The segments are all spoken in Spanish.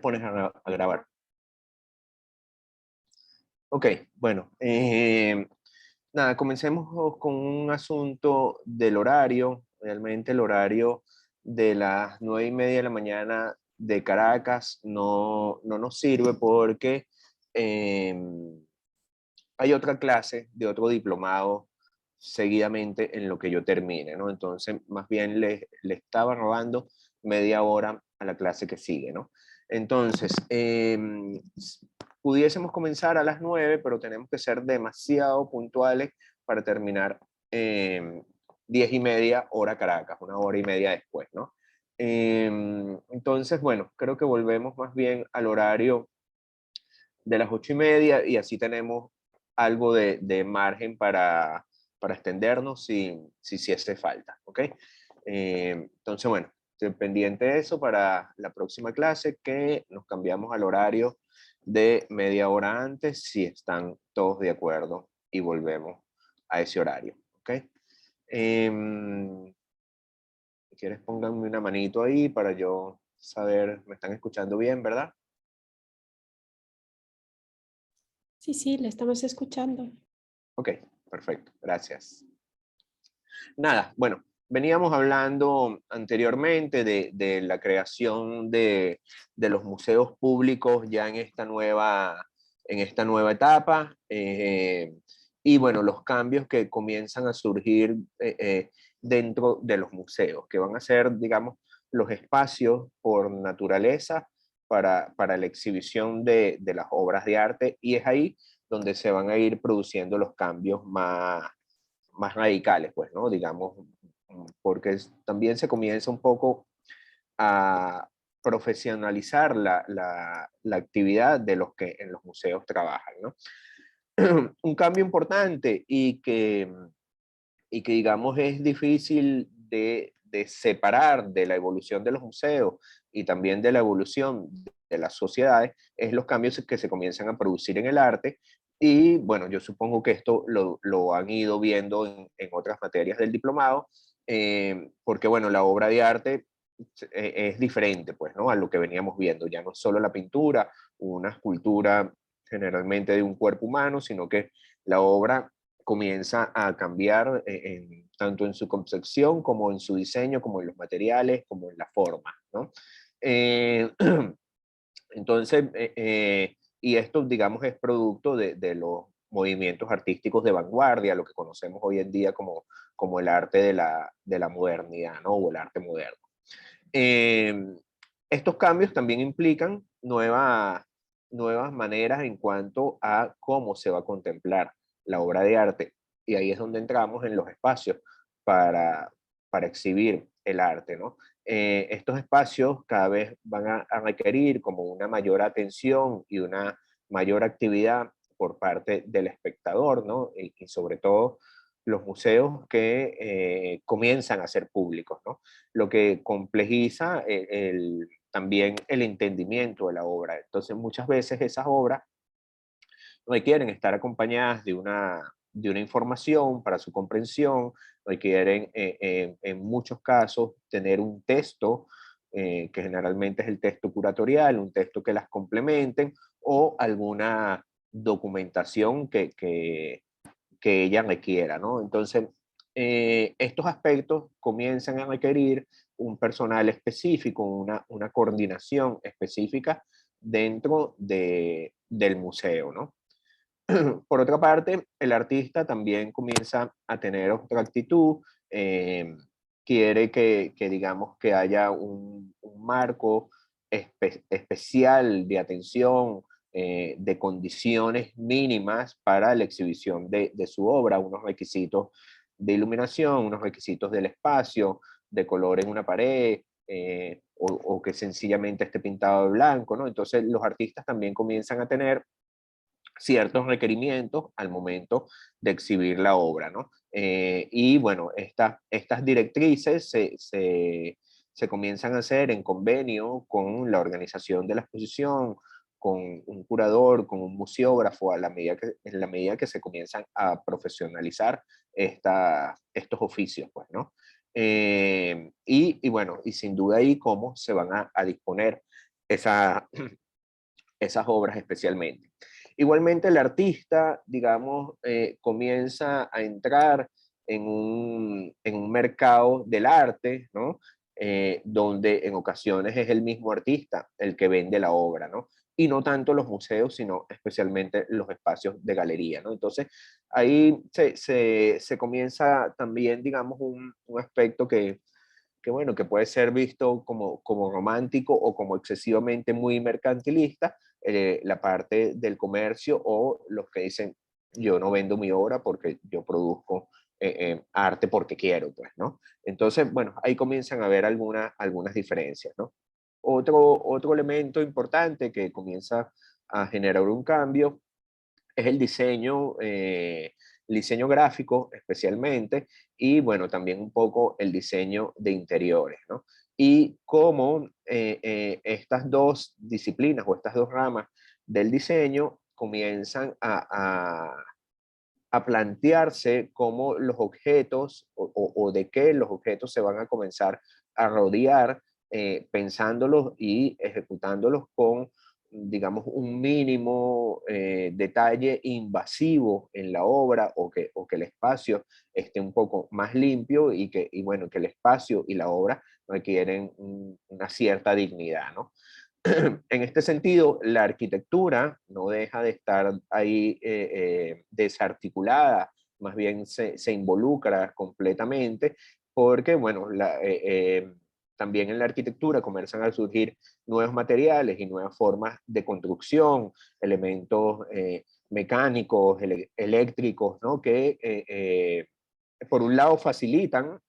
Pones a grabar. Ok, bueno, nada, comencemos con un asunto del horario. Realmente el horario de las 9:30 de la mañana de Caracas no nos sirve porque eh, hay otra clase de otro diplomado seguidamente en lo que yo termine, ¿no? Entonces, más bien le estaba robando media hora a la clase que sigue, ¿no? Entonces, pudiésemos comenzar a las 9, pero tenemos que ser demasiado puntuales para terminar 10:30 hora Caracas, 1 hora y media después, ¿no? Entonces, bueno, creo que volvemos más bien al horario de las 8:30 y así tenemos algo de margen para extendernos si hace falta, ¿ok? Entonces, bueno, estoy pendiente de eso para la próxima clase, que nos cambiamos al horario de media hora antes, si están todos de acuerdo, y volvemos a ese horario, ¿ok? Si quieres, pónganme una manito ahí para yo saber, me están escuchando bien, ¿verdad? Sí, sí, le estamos escuchando. Ok, perfecto, gracias. Nada, bueno, veníamos hablando anteriormente de la creación de los museos públicos ya en esta nueva etapa, y bueno, los cambios que comienzan a surgir dentro de los museos, que van a ser, digamos, los espacios por naturaleza para la exhibición de las obras de arte, y es ahí donde se van a ir produciendo los cambios más radicales, pues, ¿no? Digamos, porque también se comienza un poco a profesionalizar la actividad de los que en los museos trabajan, ¿no? Un cambio importante y que digamos es difícil de separar de la evolución de los museos y también de la evolución de las sociedades, es los cambios que se comienzan a producir en el arte. Y bueno, yo supongo que esto lo han ido viendo en otras materias del diplomado, porque bueno, la obra de arte es diferente, pues, ¿no? A lo que veníamos viendo. Ya no es solo la pintura, una escultura generalmente de un cuerpo humano, sino que la obra comienza a cambiar tanto en su concepción como en su diseño, como en los materiales, como en la forma, ¿no? Eh, entonces, y esto, digamos, es producto de los movimientos artísticos de vanguardia, lo que conocemos hoy en día como el arte de la modernidad, ¿no? O el arte moderno. Eh, Estos cambios también implican nuevas maneras en cuanto a cómo se va a contemplar la obra de arte. Y ahí es donde entramos en los espacios para, para exhibir el arte, ¿no? Estos espacios cada vez van a requerir como una mayor atención y una mayor actividad por parte del espectador, ¿no? Y sobre todo los museos que comienzan a ser públicos, ¿no? Lo que complejiza también el entendimiento de la obra. Entonces, muchas veces esas obras requieren estar acompañadas de una información para su comprensión, requieren en muchos casos tener un texto, que generalmente es el texto curatorial, un texto que las complementen, o alguna documentación que ella requiera, ¿no? Entonces, estos aspectos comienzan a requerir un personal específico, una coordinación específica dentro del museo, ¿no? Por otra parte, el artista también comienza a tener otra actitud, quiere que digamos que haya un marco especial de atención, de condiciones mínimas para la exhibición de su obra, unos requisitos de iluminación, unos requisitos del espacio, de color en una pared, o que sencillamente esté pintado de blanco, ¿no? Entonces los artistas también comienzan a tener ciertos requerimientos al momento de exhibir la obra, ¿no? Y bueno, estas directrices se comienzan a hacer en convenio con la organización de la exposición, con un curador, con un museógrafo, en la medida que se comienzan a profesionalizar estos oficios, pues, ¿no? Y bueno, y sin duda ahí cómo se van a disponer esa, esas obras especialmente. Igualmente el artista, digamos, comienza a entrar en un mercado del arte, ¿no? Donde en ocasiones es el mismo artista el que vende la obra, ¿no? Y no tanto los museos, sino especialmente los espacios de galería, ¿no? Entonces, ahí se comienza también, digamos, un aspecto que, bueno, que puede ser visto como romántico o como excesivamente muy mercantilista, la parte del comercio o los que dicen, yo no vendo mi obra porque yo produzco arte porque quiero, pues, ¿no? Entonces, bueno, ahí comienzan a haber algunas diferencias, ¿no? Otro elemento importante que comienza a generar un cambio es el diseño gráfico especialmente, y bueno, también un poco el diseño de interiores, ¿no? Y cómo estas dos disciplinas o estas dos ramas del diseño comienzan a plantearse cómo los objetos o de qué los objetos se van a comenzar a rodear, pensándolos y ejecutándolos con, digamos, un mínimo detalle invasivo en la obra, o que el espacio esté un poco más limpio y bueno, que el espacio y la obra requieren una cierta dignidad, ¿no? En este sentido, la arquitectura no deja de estar ahí desarticulada, más bien se involucra completamente, porque, bueno, también en la arquitectura comienzan a surgir nuevos materiales y nuevas formas de construcción, elementos mecánicos, eléctricos, ¿no? Que por un lado facilitan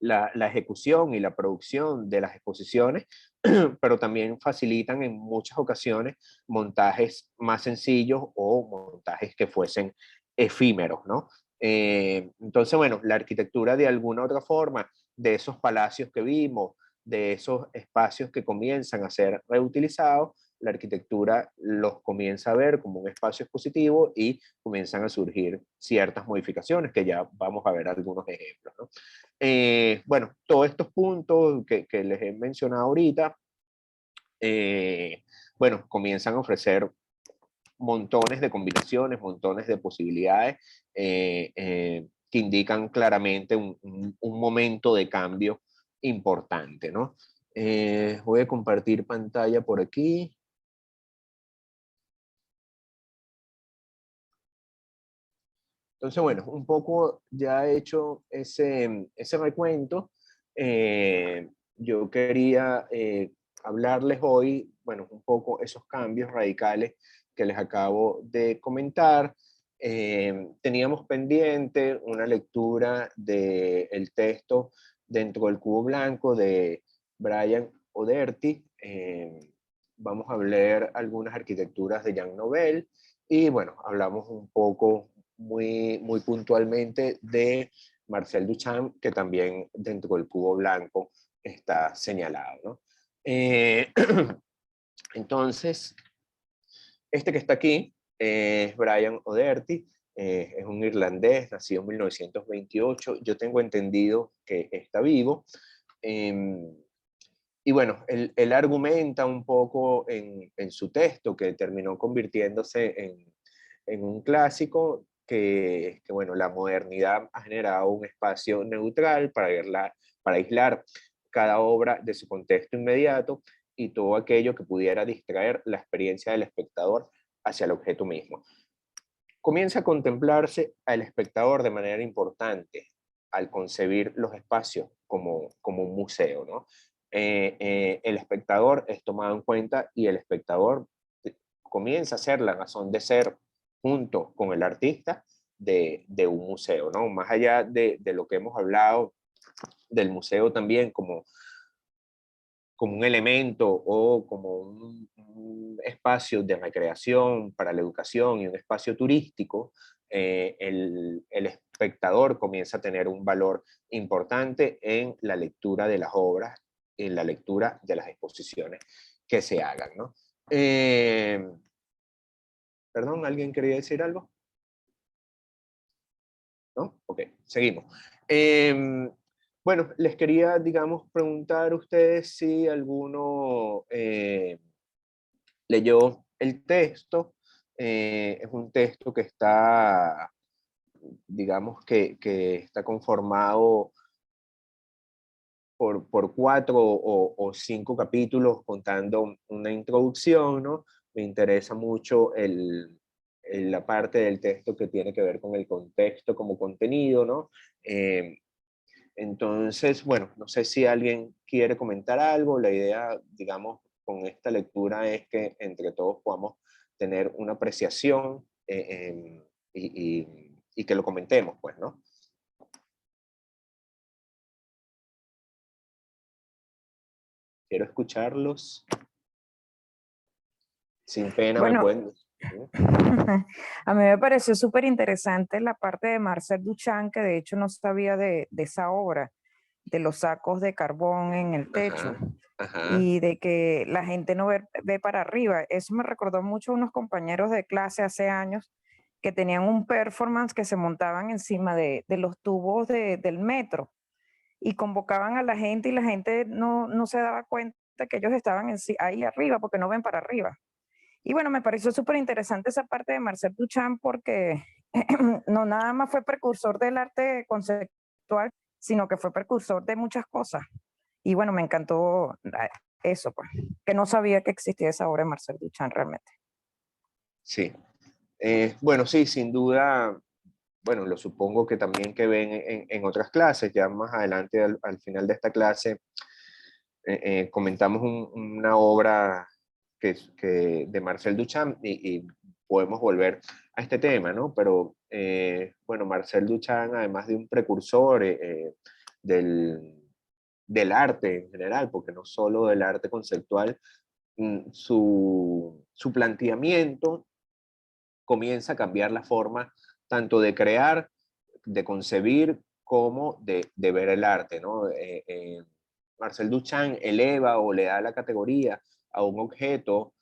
la ejecución y la producción de las exposiciones, pero también facilitan en muchas ocasiones montajes más sencillos o montajes que fuesen efímeros, ¿no? Entonces, bueno, la arquitectura de alguna otra forma, de esos palacios que vimos, de esos espacios que comienzan a ser reutilizados, la arquitectura los comienza a ver como un espacio expositivo y comienzan a surgir ciertas modificaciones, que ya vamos a ver algunos ejemplos, ¿no? Bueno, todos estos puntos que les he mencionado ahorita, bueno, comienzan a ofrecer montones de combinaciones, montones de posibilidades que indican claramente un momento de cambio importante, ¿no? Voy a compartir pantalla por aquí. Entonces, bueno, un poco ya he hecho ese recuento. Yo quería hablarles hoy, bueno, un poco esos cambios radicales que les acabo de comentar. Teníamos pendiente una lectura del texto Dentro del Cubo Blanco de Brian O'Doherty. Vamos a leer algunas arquitecturas de Jean Nouvel y bueno, hablamos un poco muy puntualmente de Marcel Duchamp, que también dentro del Cubo Blanco está señalado, ¿no? Entonces, este que está aquí es Brian O'Doherty, es un irlandés, nacido en 1928. Yo tengo entendido que está vivo. Y bueno, él argumenta un poco en su texto, que terminó convirtiéndose en un clásico, que, bueno, la modernidad ha generado un espacio neutral para aislar cada obra de su contexto inmediato y todo aquello que pudiera distraer la experiencia del espectador hacia el objeto mismo. Comienza a contemplarse al espectador de manera importante al concebir los espacios como un museo, ¿no? El espectador es tomado en cuenta y el espectador comienza a ser la razón de ser junto con el artista de un museo, ¿no? Más allá de lo que hemos hablado del museo también como un elemento o como un espacio de recreación para la educación y un espacio turístico, el espectador comienza a tener un valor importante en la lectura de las obras, en la lectura de las exposiciones que se hagan, ¿no? Perdón, ¿alguien quería decir algo? ¿No? Ok, seguimos. Bueno, les quería, digamos, preguntar a ustedes si alguno leyó el texto. Es un texto que está, digamos, que está conformado por 4 o 5 capítulos contando una introducción, ¿no? Me interesa mucho la parte del texto que tiene que ver con el contexto como contenido, ¿no? Entonces, bueno, no sé si alguien quiere comentar algo. La idea, digamos, con esta lectura es que entre todos podamos tener una apreciación y que lo comentemos, pues, ¿no? Quiero escucharlos. Sin pena me Bueno, pueden... ¿Sí? a mí me pareció súper interesante la parte de Marcel Duchamp, que de hecho no sabía de esa obra, de los sacos de carbón en el techo Ajá, ajá. y de que la gente no ve para arriba. Eso me recordó mucho a unos compañeros de clase hace años que tenían un performance que se montaban encima de los tubos del metro y convocaban a la gente y la gente no se daba cuenta que ellos estaban ahí arriba porque no ven para arriba. Y bueno, me pareció súper interesante esa parte de Marcel Duchamp porque no nada más fue precursor del arte conceptual, sino que fue precursor de muchas cosas. Y bueno, me encantó eso, pues, que no sabía que existía esa obra de Marcel Duchamp realmente. Sí. Bueno, sí, sin duda, bueno, lo supongo que también que ven en otras clases, ya más adelante al final de esta clase comentamos una obra de Marcel Duchamp y podemos volver a este tema, ¿no? Pero bueno, Marcel Duchamp, además de un precursor del, del arte en general, porque no solo del arte conceptual, su planteamiento comienza a cambiar la forma tanto de crear, de concebir, como de ver el arte, ¿no? Marcel Duchamp eleva o le da la categoría a un objeto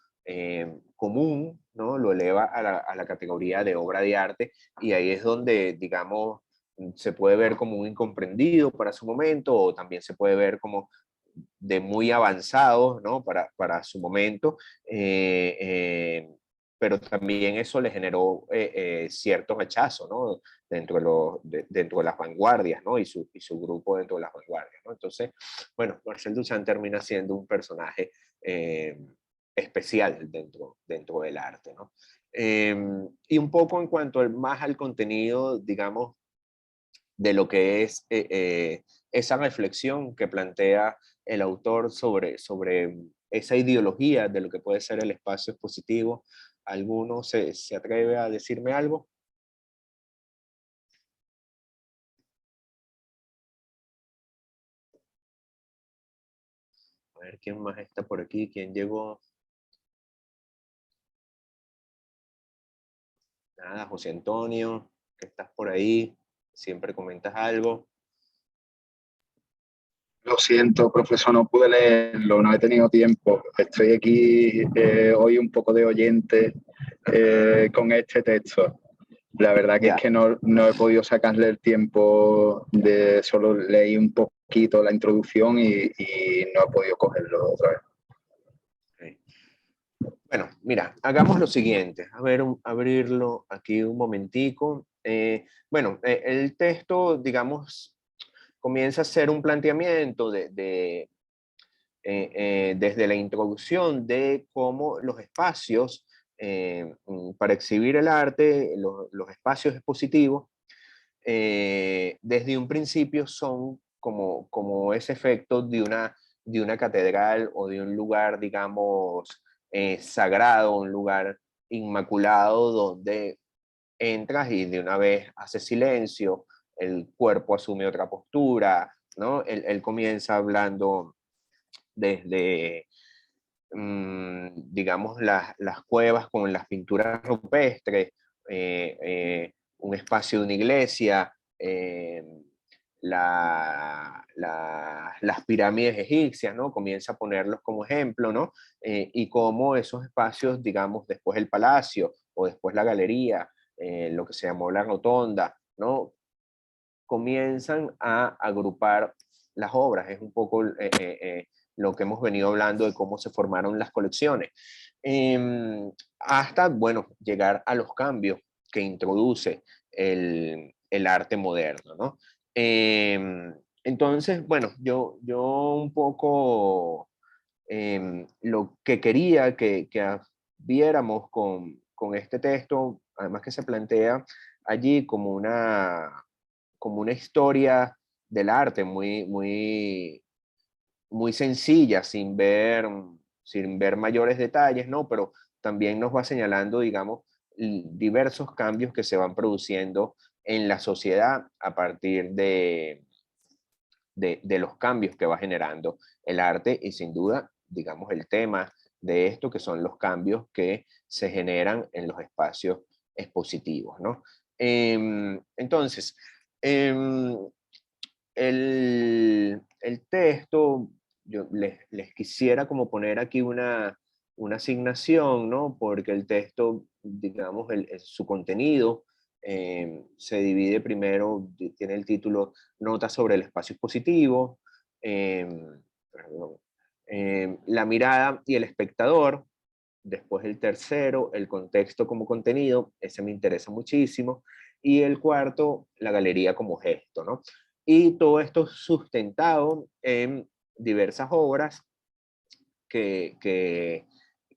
común, ¿no? Lo eleva a la categoría de obra de arte, y ahí es donde, digamos, se puede ver como un incomprendido para su momento, o también se puede ver como de muy avanzado, ¿no? Para su momento. Eh, eh, pero también eso le generó cierto rechazo, ¿no? Dentro de las vanguardias, ¿no? Y su grupo dentro de las vanguardias, ¿no? Entonces, bueno, Marcel Duchamp termina siendo un personaje especial dentro del arte, ¿no? Y un poco en cuanto más al contenido, digamos, de lo que es esa reflexión que plantea el autor sobre esa ideología de lo que puede ser el espacio expositivo. ¿Alguno se atreve a decirme algo? A ver quién más está por aquí, quién llegó. Nada, José Antonio, que estás por ahí, siempre comentas algo. Lo siento, profesor, no pude leerlo, no he tenido tiempo. Estoy aquí hoy un poco de oyente con este texto. La verdad que es Ya, que no he podido sacarle el tiempo solo leí un poquito la introducción y no he podido cogerlo otra vez. okay. Bueno, mira, hagamos lo siguiente. A ver, abrirlo aquí un momentico. Bueno, el texto, digamos, comienza a ser un planteamiento desde la introducción de cómo los espacios para exhibir el arte, los espacios expositivos, desde un principio son como ese efecto de una catedral o de un lugar, digamos, sagrado, un lugar inmaculado donde entras y de una vez hace silencio, el cuerpo asume otra postura, ¿no? Él comienza hablando desde, digamos, las cuevas con las pinturas rupestres, un espacio de una iglesia, las pirámides egipcias, ¿no? Comienza a ponerlos como ejemplo, ¿no? Y cómo esos espacios, digamos, después el palacio o después la galería, lo que se llamó la rotonda, ¿no? Comienzan a agrupar las obras, es un poco lo que hemos venido hablando de cómo se formaron las colecciones, hasta, bueno, llegar a los cambios que introduce el arte moderno, ¿no? Entonces, bueno, yo un poco lo que quería que viéramos con este texto, además que se plantea allí como una historia del arte muy sencilla, sin ver mayores detalles, ¿no? Pero también nos va señalando, digamos, diversos cambios que se van produciendo en la sociedad a partir de los cambios que va generando el arte y sin duda, digamos, el tema de esto que son los cambios que se generan en los espacios expositivos, ¿no? Entonces, el texto, yo les quisiera como poner aquí una asignación, ¿no? Porque el texto, digamos, su contenido se divide primero, tiene el título Notas sobre el espacio expositivo, perdón, la mirada y el espectador, después el tercero, el contexto como contenido, ese me interesa muchísimo, y el cuarto, la galería como gesto, ¿no? Y todo esto sustentado en diversas obras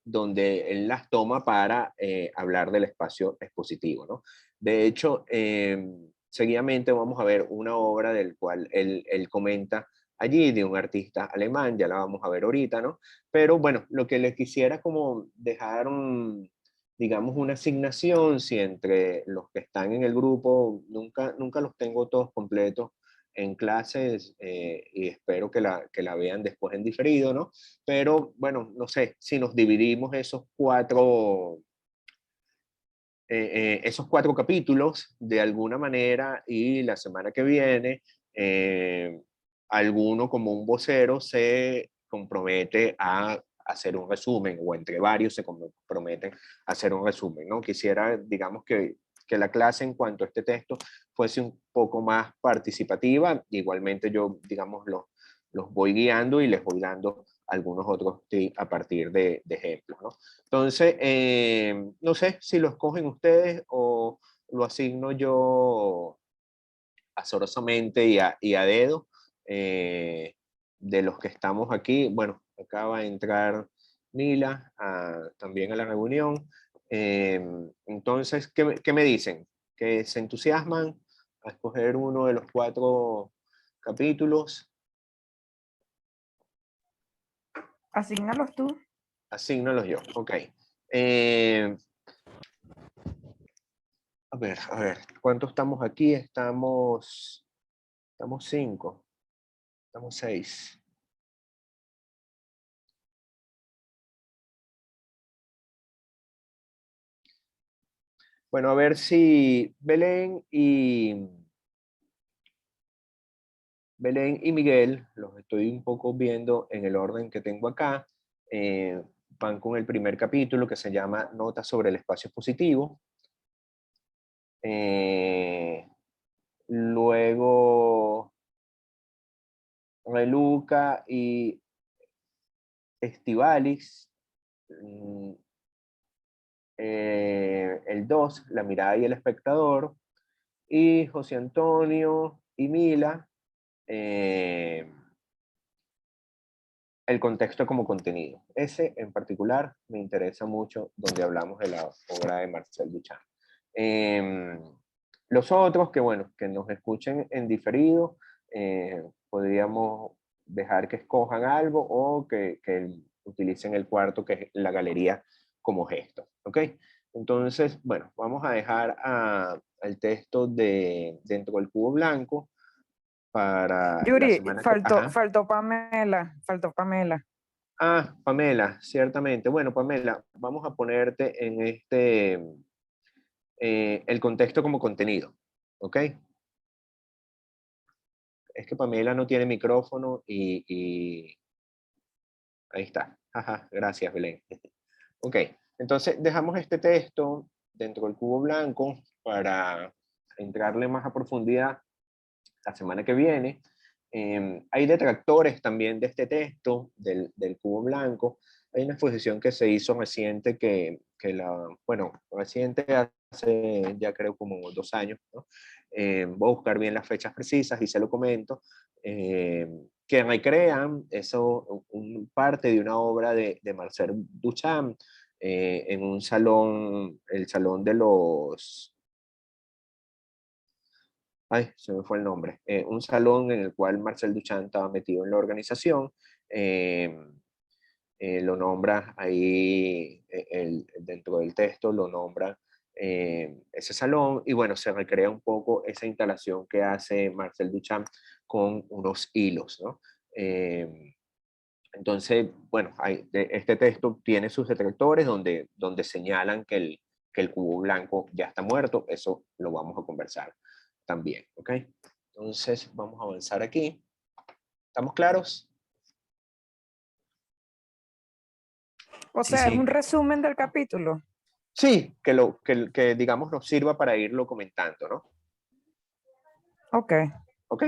donde él las toma para hablar del espacio expositivo, ¿no? De hecho, seguidamente vamos a ver una obra del cual él comenta allí, de un artista alemán, ya la vamos a ver ahorita, ¿no? Pero bueno, lo que les quisiera como dejar digamos, una asignación, si entre los que están en el grupo, nunca los tengo todos completos en clases, y espero que la vean después en diferido, ¿no? Pero bueno, no sé, si nos dividimos esos cuatro capítulos de alguna manera y la semana que viene, alguno como un vocero se compromete a hacer un resumen, o entre varios se comprometen a hacer un resumen, ¿no? Quisiera, digamos, que la clase en cuanto a este texto fuese un poco más participativa. Igualmente yo, digamos, los voy guiando y les voy dando algunos otros tips a partir de ejemplos, ¿no? Entonces, no sé si lo escogen ustedes o lo asigno yo azarosamente y a dedo, de los que estamos aquí. Bueno, acaba de entrar Mila también a la reunión. Entonces, ¿qué me dicen? ¿Que se entusiasman a escoger uno de los cuatro capítulos? Asígnalos tú. Asígnalos yo, ok. A ver, ¿cuántos estamos aquí? Estamos cinco, estamos seis. Bueno, a ver si Belén y Miguel, los estoy un poco viendo en el orden que tengo acá, van con el primer capítulo que se llama Notas sobre el espacio expositivo. Luego, Reluca y Estivalis, el 2, La mirada y el espectador, y José Antonio y Mila, el contexto como contenido. Ese en particular me interesa mucho, donde hablamos de la obra de Marcel Duchamp. Los otros, que bueno, que nos escuchen en diferido, podríamos dejar que escojan algo o que utilicen el cuarto, que es la galería, como gesto. ¿Ok? Entonces, bueno, vamos a dejar al texto dentro del cubo blanco para la Yuri, semana que... Ajá. faltó Pamela. Ah, Pamela, ciertamente. Bueno, Pamela, vamos a ponerte en el contexto como contenido, ¿ok? Es que Pamela no tiene micrófono y ahí está. Ajá, gracias, Belén. Ok, entonces dejamos este texto dentro del cubo blanco para entrarle más a profundidad la semana que viene. Hay detractores también de este texto, del cubo blanco. Hay una exposición que se hizo reciente bueno, reciente hace ya creo como 2 años, ¿no? Voy a buscar bien las fechas precisas y se lo comento, que recrean eso, parte de una obra de Marcel Duchamp, en un salón, el salón de los... Ay, se me fue el nombre. Un salón en el cual Marcel Duchamp estaba metido en la organización. eh, lo nombra ahí, dentro del texto, lo nombra ese salón, y bueno, se recrea un poco esa instalación que hace Marcel Duchamp con unos hilos, ¿no? Entonces, bueno, este texto tiene sus detractores donde señalan que el cubo blanco ya está muerto. Eso lo vamos a conversar también, ¿ok? Entonces, vamos a avanzar aquí. ¿Estamos claros? O Sí, sea, es un sí. resumen del capítulo. Sí, que digamos nos sirva para irlo comentando, ¿no? Ok. ¿Ok?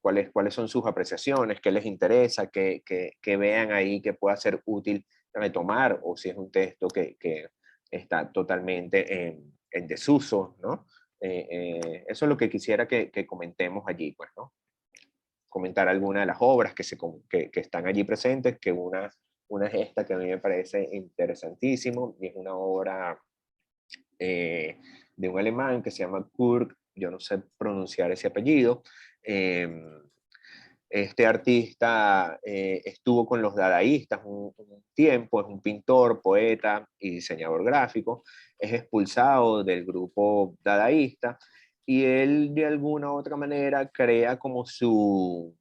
¿Cuáles son sus apreciaciones? ¿Qué les interesa? ¿Qué vean ahí que pueda ser útil retomar? O si es un texto que está totalmente en desuso, ¿no? Eso es lo que quisiera que comentemos allí, pues, ¿no? Comentar alguna de las obras que están allí presentes, que una es esta que a mí me parece interesantísimo, y es una obra de un alemán que se llama Kurt, yo no sé pronunciar ese apellido. Este artista estuvo con los dadaístas un tiempo, es un pintor, poeta y diseñador gráfico, es expulsado del grupo dadaísta, y él de alguna u otra manera crea como su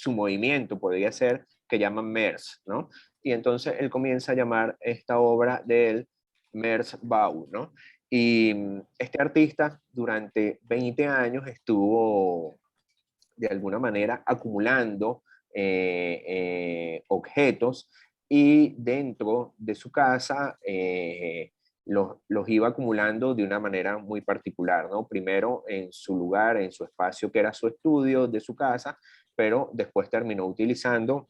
movimiento, podría ser, que llaman MERS, ¿no? Y entonces él comienza a llamar esta obra de él Merzbau, ¿no? Y este artista durante 20 años estuvo de alguna manera acumulando objetos, y dentro de su casa los iba acumulando de una manera muy particular, ¿no? Primero en su lugar, en su espacio que era su estudio de su casa, pero después terminó utilizando,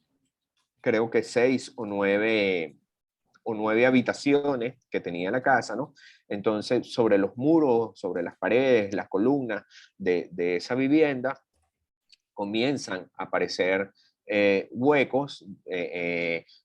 creo que 6 o 9 habitaciones que tenía la casa, ¿no? Entonces, sobre los muros, sobre las paredes, las columnas de esa vivienda, comienzan a aparecer huecos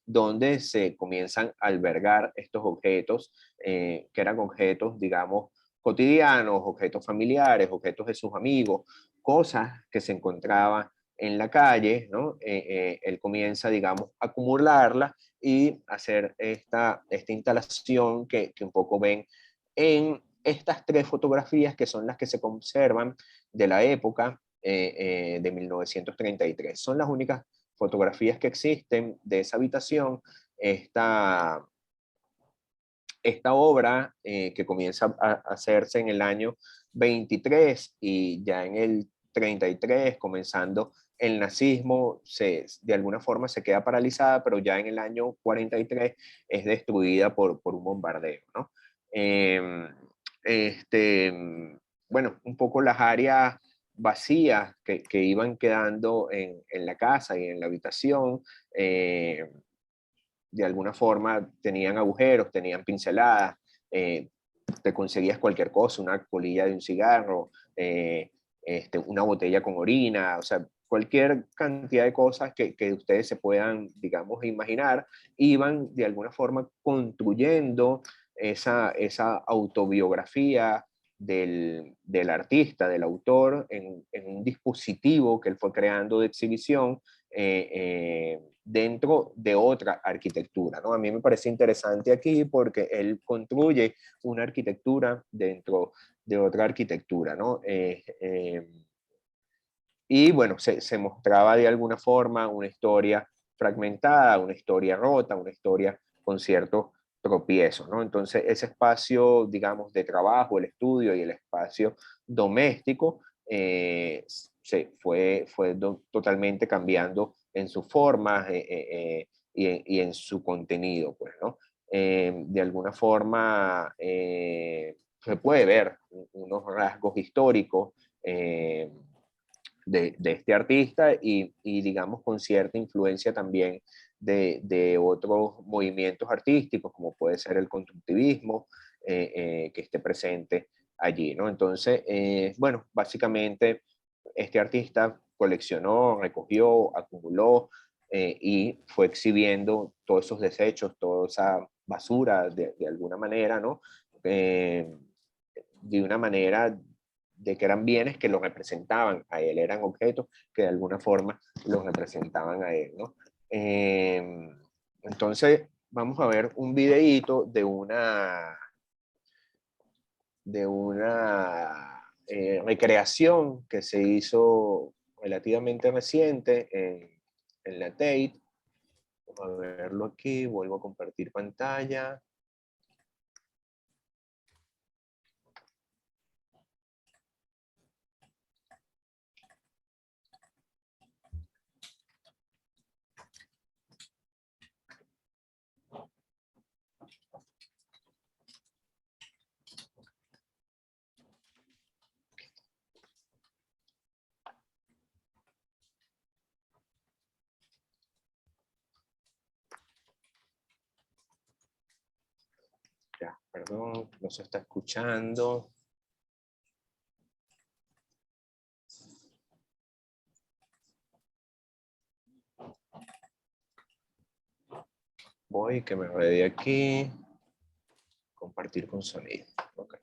donde se comienzan a albergar estos objetos, que eran objetos, digamos, cotidianos, objetos familiares, objetos de sus amigos, cosas que se encontraban en la calle, ¿no? Él comienza, digamos, a acumularlas y hacer esta instalación que un poco ven en estas 3 fotografías, que son las que se conservan de la época de 1933. Son las únicas fotografías que existen de esa habitación. Esta obra, que comienza a hacerse en el año 23, y ya en el 33, comenzando el nazismo, de alguna forma se queda paralizada, pero ya en el año 43 es destruida por un bombardeo, ¿no? Este, bueno, un poco las áreas vacías que iban quedando en la casa y en la habitación, de alguna forma tenían agujeros, tenían pinceladas, te conseguías cualquier cosa, una colilla de un cigarro, una botella con orina, o sea, cualquier cantidad de cosas que ustedes se puedan, digamos, imaginar, iban de alguna forma construyendo esa autobiografía del artista, del autor, en un dispositivo que él fue creando de exhibición, dentro de otra arquitectura, ¿no? A mí me parece interesante aquí porque él construye una arquitectura dentro de otra arquitectura, ¿no? Y bueno, se mostraba de alguna forma una historia fragmentada, una historia rota, una historia con ciertos tropiezos, ¿no? Entonces ese espacio, digamos, de trabajo, el estudio y el espacio doméstico, se fue totalmente cambiando en sus formas, y en su contenido, pues, ¿no? De alguna forma se puede ver unos rasgos históricos de este artista y, digamos, con cierta influencia también de otros movimientos artísticos, como puede ser el constructivismo, que esté presente allí, ¿no? Entonces, bueno, básicamente este artista coleccionó, recogió, acumuló y fue exhibiendo todos esos desechos, toda esa basura de alguna manera, ¿no? De una manera de que eran bienes que lo representaban a él, eran objetos que de alguna forma lo representaban a él, ¿no? Entonces, vamos a ver un videíto de una recreación que se hizo relativamente reciente en la Tate. Vamos a verlo aquí, vuelvo a compartir pantalla. Ya, perdón, no se está escuchando. Voy, que me de aquí. Compartir con sonido. Okay.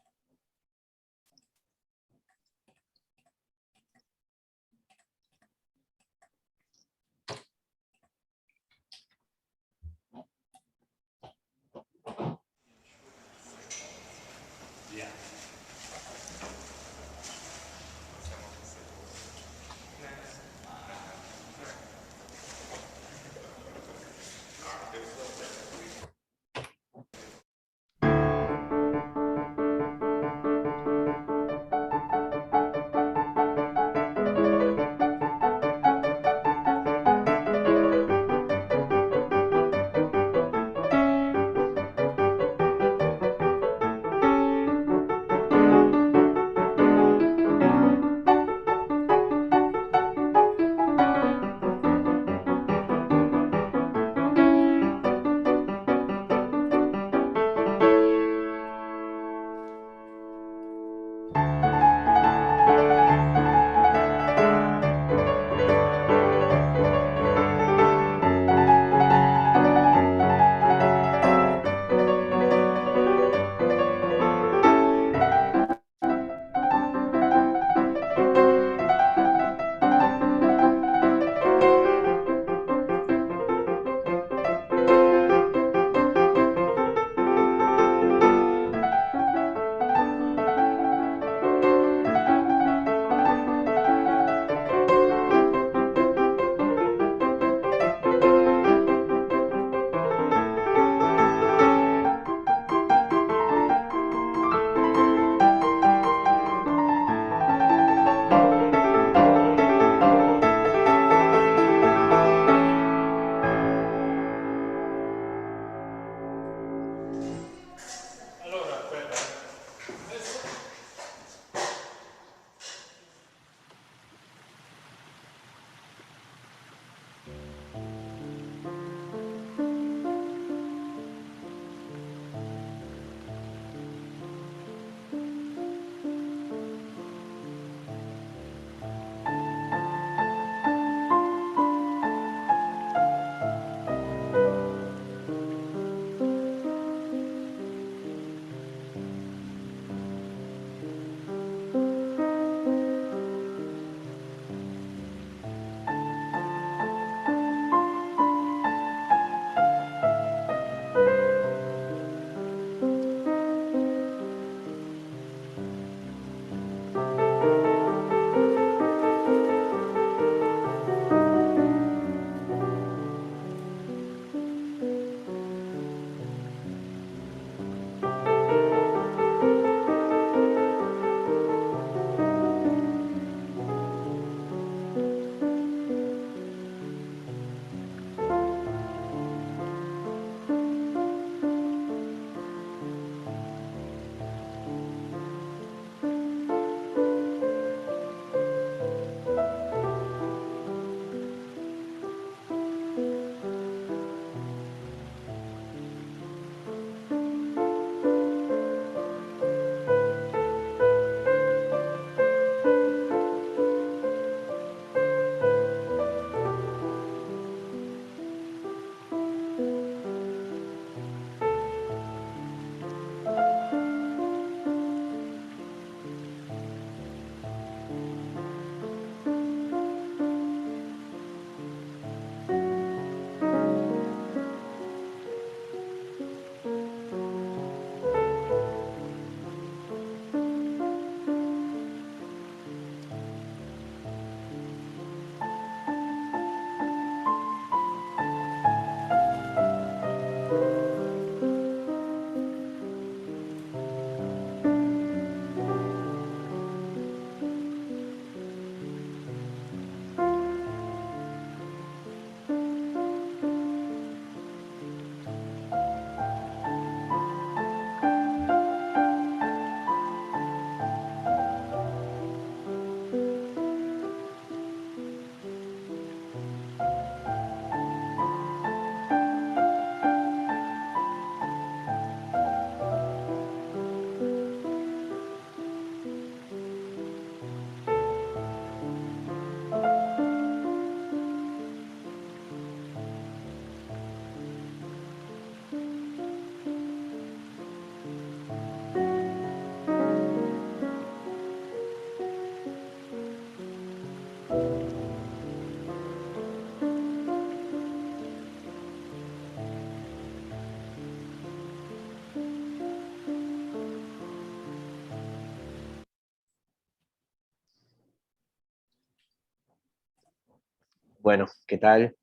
Bueno, ¿qué tal?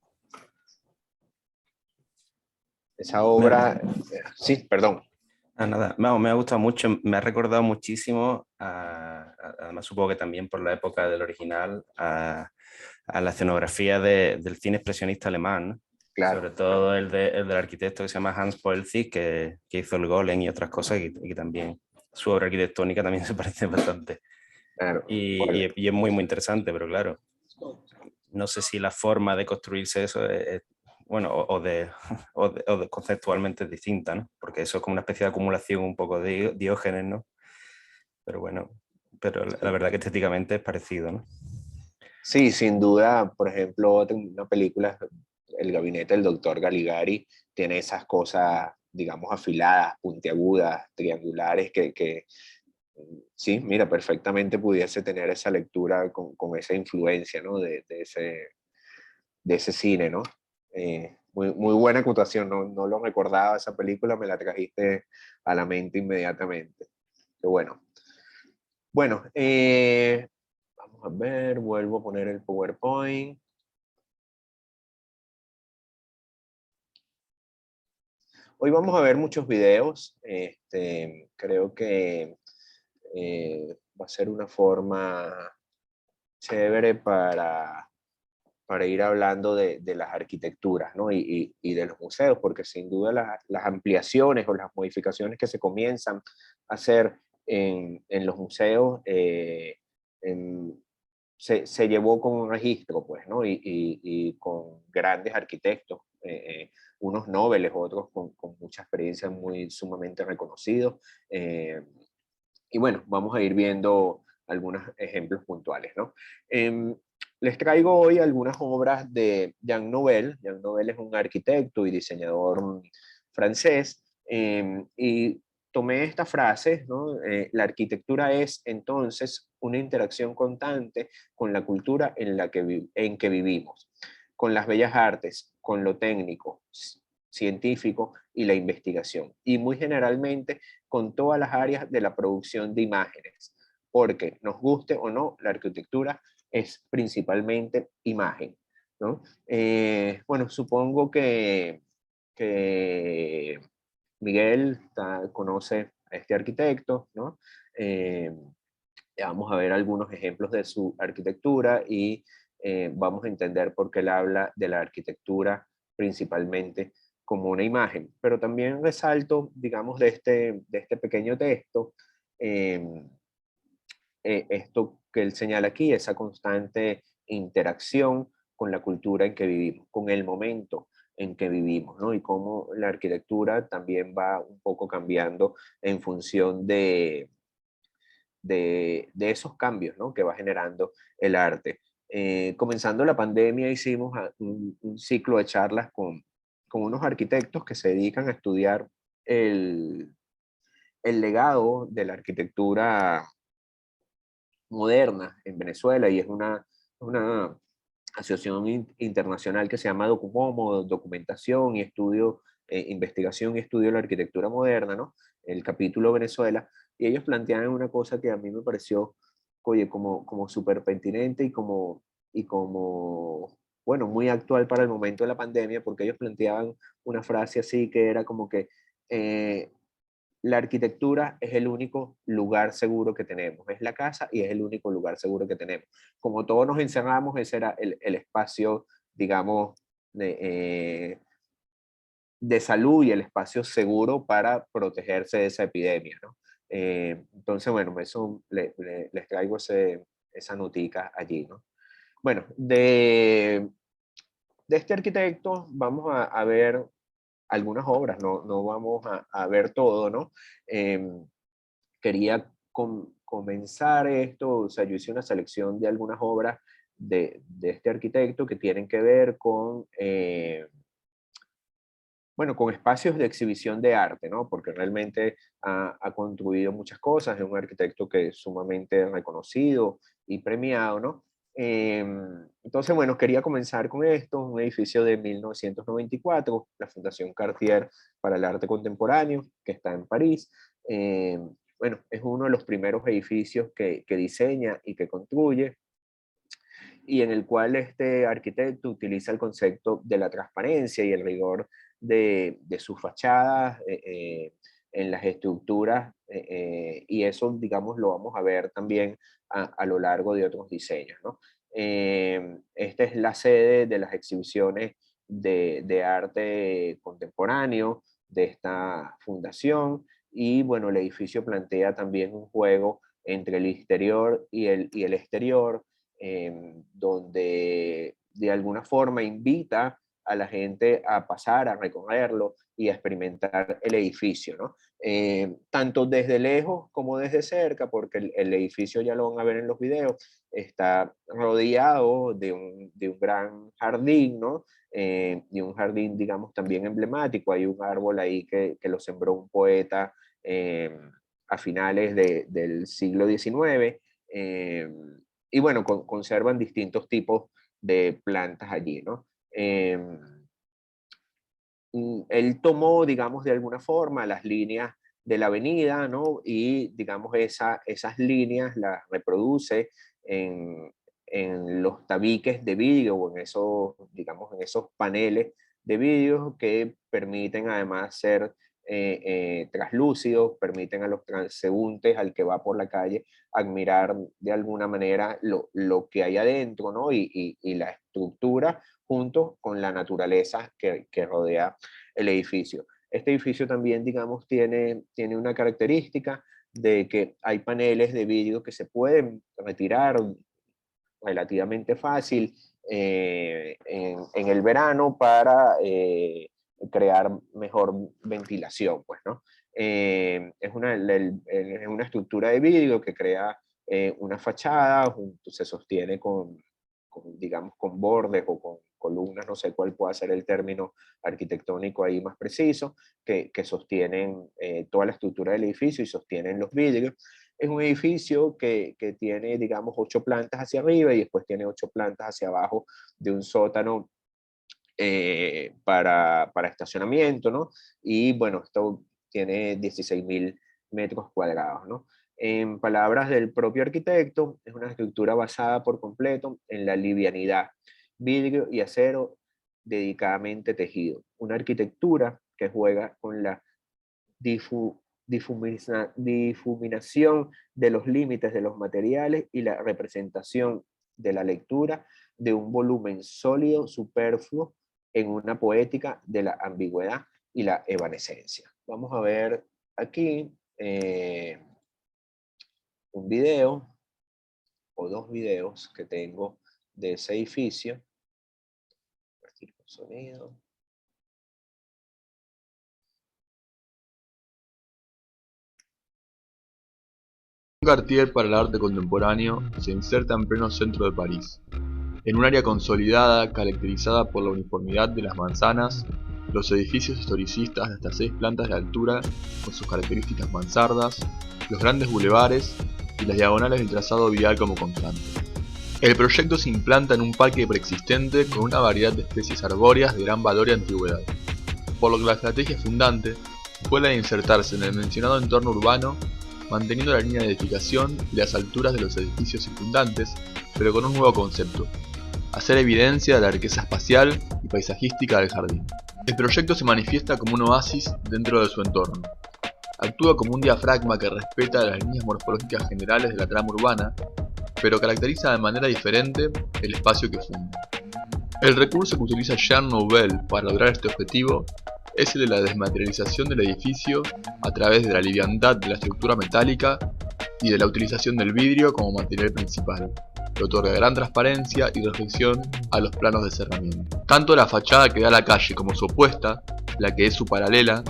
Esa obra, sí, perdón. Nada, vamos, me ha gustado mucho, me ha recordado muchísimo, además supongo que también por la época del original, a la escenografía del cine expresionista alemán, ¿no? Claro, Sobre todo el del arquitecto que se llama Hans Poelzig, que hizo el Golem y otras cosas, y que también su obra arquitectónica también se parece bastante. claro. Y es muy, muy interesante, pero claro, no sé si la forma de construirse eso es, bueno, conceptualmente es distinta, ¿no? Porque eso es como una especie de acumulación un poco de Diógenes, ¿no? Pero bueno, pero la verdad que estéticamente es parecido, ¿no? Sí, sin duda, por ejemplo, una película, El gabinete del doctor Galigari, tiene esas cosas, digamos, afiladas, puntiagudas, triangulares, que sí, mira, perfectamente pudiese tener esa lectura con esa influencia, ¿no? De ese cine, ¿no? Muy, muy buena actuación, no lo recordaba esa película, me la trajiste a la mente inmediatamente. Qué bueno. Bueno, vamos a ver, vuelvo a poner el PowerPoint. Hoy vamos a ver muchos videos. Creo que va a ser una forma chévere para ir hablando de las arquitecturas, ¿no? Y de los museos, porque sin duda las ampliaciones o las modificaciones que se comienzan a hacer en los museos se llevó con un registro, pues, ¿no? Y con grandes arquitectos, unos nobles, otros con mucha experiencia muy sumamente reconocidos. Y bueno, vamos a ir viendo algunos ejemplos puntuales, ¿no? Les traigo hoy algunas obras de Jean Nouvel. Jean Nouvel es un arquitecto y diseñador francés, y tomé esta frase, ¿no? La arquitectura es entonces una interacción constante con la cultura en que vivimos, con las bellas artes, con lo técnico, científico y la investigación. Y muy generalmente con todas las áreas de la producción de imágenes, porque nos guste o no, la arquitectura es principalmente imagen, ¿no? Bueno, supongo que Miguel conoce a este arquitecto, ¿no? Vamos a ver algunos ejemplos de su arquitectura y vamos a entender por qué él habla de la arquitectura principalmente como una imagen. Pero también resalto, digamos, de este pequeño texto, eh, esto que él señala aquí, esa constante interacción con la cultura en que vivimos, con el momento en que vivimos, ¿no? Y cómo la arquitectura también va un poco cambiando en función de esos cambios, ¿no? Que va generando el arte. Comenzando la pandemia hicimos un ciclo de charlas con unos arquitectos que se dedican a estudiar el legado de la arquitectura moderna en Venezuela, y es una asociación internacional que se llama Documomo, Documentación y Estudio, Investigación y Estudio de la Arquitectura Moderna, ¿no? El capítulo Venezuela, y ellos plantean una cosa que a mí me pareció, oye, como súper pertinente y como, bueno, muy actual para el momento de la pandemia, porque ellos planteaban una frase así que era como que eh, la arquitectura es el único lugar seguro que tenemos, es la casa y es el único lugar seguro que tenemos. Como todos nos encerramos, ese era el espacio, digamos, de salud y el espacio seguro para protegerse de esa epidemia, ¿no? Entonces, bueno, eso les traigo esa notica allí, ¿no? Bueno, de este arquitecto vamos a ver algunas obras, no vamos a ver todo, ¿no? Quería comenzar esto, o sea, yo hice una selección de algunas obras de este arquitecto que tienen que ver con, bueno, con espacios de exhibición de arte, ¿no? Porque realmente ha construido muchas cosas, es un arquitecto que es sumamente reconocido y premiado, ¿no? Entonces, bueno, quería comenzar con esto, un edificio de 1994, la Fundación Cartier para el Arte Contemporáneo, que está en París. Bueno, es uno de los primeros edificios que diseña y que construye. y en el cual este arquitecto utiliza el concepto de la transparencia y el rigor de sus fachadas en las estructuras, y eso, digamos, lo vamos a ver también a lo largo de otros diseños, ¿no? Esta es la sede de las exhibiciones de arte contemporáneo de esta fundación, y bueno, el edificio plantea también un juego entre el interior y el exterior, donde de alguna forma invita a la gente a pasar, a recorrerlo y a experimentar el edificio, ¿no? Tanto desde lejos como desde cerca, porque el edificio, ya lo van a ver en los videos, está rodeado de un gran jardín, ¿no? Y un jardín, digamos, también emblemático. Hay un árbol ahí que lo sembró un poeta a finales del siglo XIX, y bueno, conservan distintos tipos de plantas allí, ¿no? Él tomó, digamos, de alguna forma las líneas de la avenida, ¿no? Y, digamos, esas líneas las reproduce en los tabiques de vidrio, o en esos, digamos, en esos paneles de vidrio que permiten además ser traslúcidos, permiten a los transeúntes, al que va por la calle, admirar de alguna manera lo que hay adentro, ¿no? Y la estructura junto con la naturaleza que rodea el edificio. Este edificio también, digamos, tiene una característica de que hay paneles de vidrio que se pueden retirar relativamente fácil en el verano para crear mejor ventilación, pues, ¿no? Es una estructura de vidrio que crea una fachada, se sostiene digamos, con bordes o con columnas, no sé cuál pueda ser el término arquitectónico ahí más preciso, que sostienen toda la estructura del edificio y sostienen los vidrios. Es un edificio que tiene, digamos, 8 plantas hacia arriba y después tiene 8 plantas hacia abajo de un sótano para estacionamiento, ¿no? Y bueno, esto tiene 16.000 metros cuadrados, ¿no? En palabras del propio arquitecto, es una estructura basada por completo en la livianidad, vidrio y acero dedicadamente tejido. Una arquitectura que juega con la difuminación de los límites de los materiales y la representación de la lectura de un volumen sólido, superfluo, en una poética de la ambigüedad y la evanescencia. Vamos a ver aquí un video o 2 videos que tengo de ese edificio. Compartir con sonido. Un Cartier para el arte contemporáneo se inserta en pleno centro de París. En un área consolidada, caracterizada por la uniformidad de las manzanas, los edificios historicistas de hasta 6 plantas de altura, con sus características mansardas, los grandes bulevares y las diagonales del trazado vial como constante. El proyecto se implanta en un parque preexistente con una variedad de especies arbóreas de gran valor y antigüedad, por lo que la estrategia fundante fue la de insertarse en el mencionado entorno urbano, manteniendo la línea de edificación y las alturas de los edificios circundantes, pero con un nuevo concepto: hacer evidencia de la riqueza espacial y paisajística del jardín. El proyecto se manifiesta como un oasis dentro de su entorno. Actúa como un diafragma que respeta las líneas morfológicas generales de la trama urbana, pero caracteriza de manera diferente el espacio que funda. El recurso que utiliza Jean Nouvel para lograr este objetivo es el de la desmaterialización del edificio a través de la liviandad de la estructura metálica y de la utilización del vidrio como material principal, que otorga gran transparencia y reflexión a los planos de cerramiento. Tanto la fachada que da a la calle como su opuesta, la que es su paralela,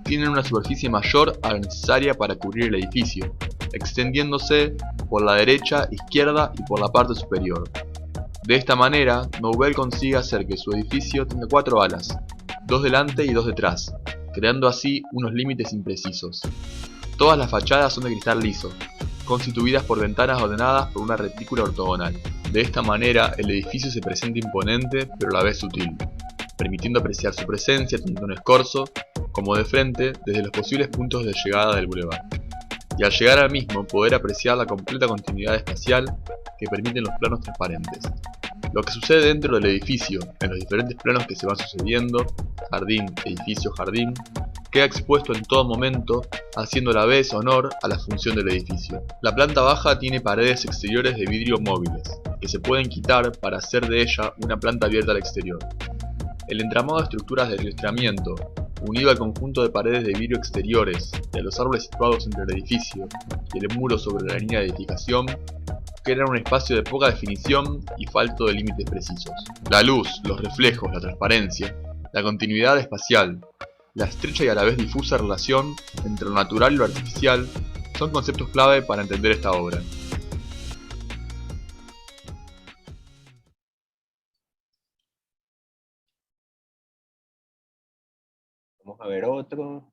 tienen una superficie mayor a la necesaria para cubrir el edificio, extendiéndose por la derecha, izquierda y por la parte superior. De esta manera, Nouvel consigue hacer que su edificio tenga 4 alas, 2 delante y 2 detrás, creando así unos límites imprecisos. Todas las fachadas son de cristal liso, constituidas por ventanas ordenadas por una retícula ortogonal. De esta manera, el edificio se presenta imponente pero a la vez sutil, permitiendo apreciar su presencia tanto en escorzo como de frente desde los posibles puntos de llegada del bulevar, y al llegar al mismo poder apreciar la completa continuidad espacial que permiten los planos transparentes. Lo que sucede dentro del edificio, en los diferentes planos que se van sucediendo, jardín, edificio, jardín, queda expuesto en todo momento, haciendo a la vez honor a la función del edificio. La planta baja tiene paredes exteriores de vidrio móviles, que se pueden quitar para hacer de ella una planta abierta al exterior. El entramado de estructuras de enclaustramiento, unido al conjunto de paredes de vidrio exteriores y a los árboles situados entre el edificio y el muro sobre la línea de edificación, crean un espacio de poca definición y falto de límites precisos. La luz, los reflejos, la transparencia, la continuidad espacial, la estrecha y a la vez difusa relación entre lo natural y lo artificial son conceptos clave para entender esta obra. Vamos a ver otro.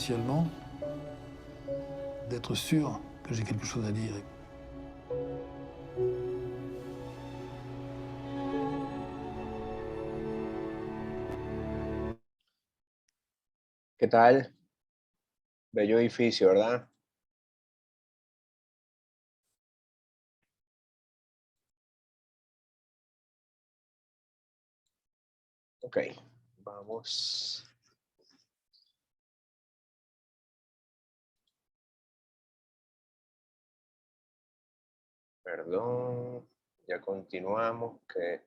essentiellement d'être sûr que j'ai quelque chose à dire. ¿Qué tal? Bello edificio, ¿verdad? Ok, vamos. Perdón, ya continuamos, que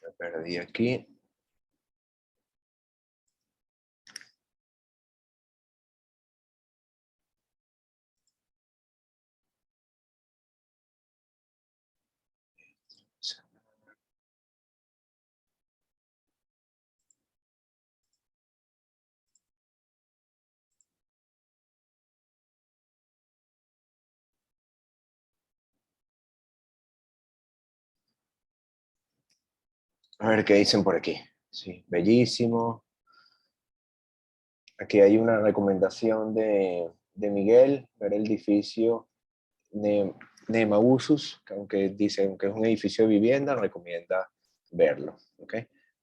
me perdí aquí. A ver qué dicen por aquí. Sí, bellísimo. Aquí hay una recomendación de Miguel, ver el edificio Nemausus, que aunque dicen que es un edificio de vivienda, recomienda verlo. ¿Ok?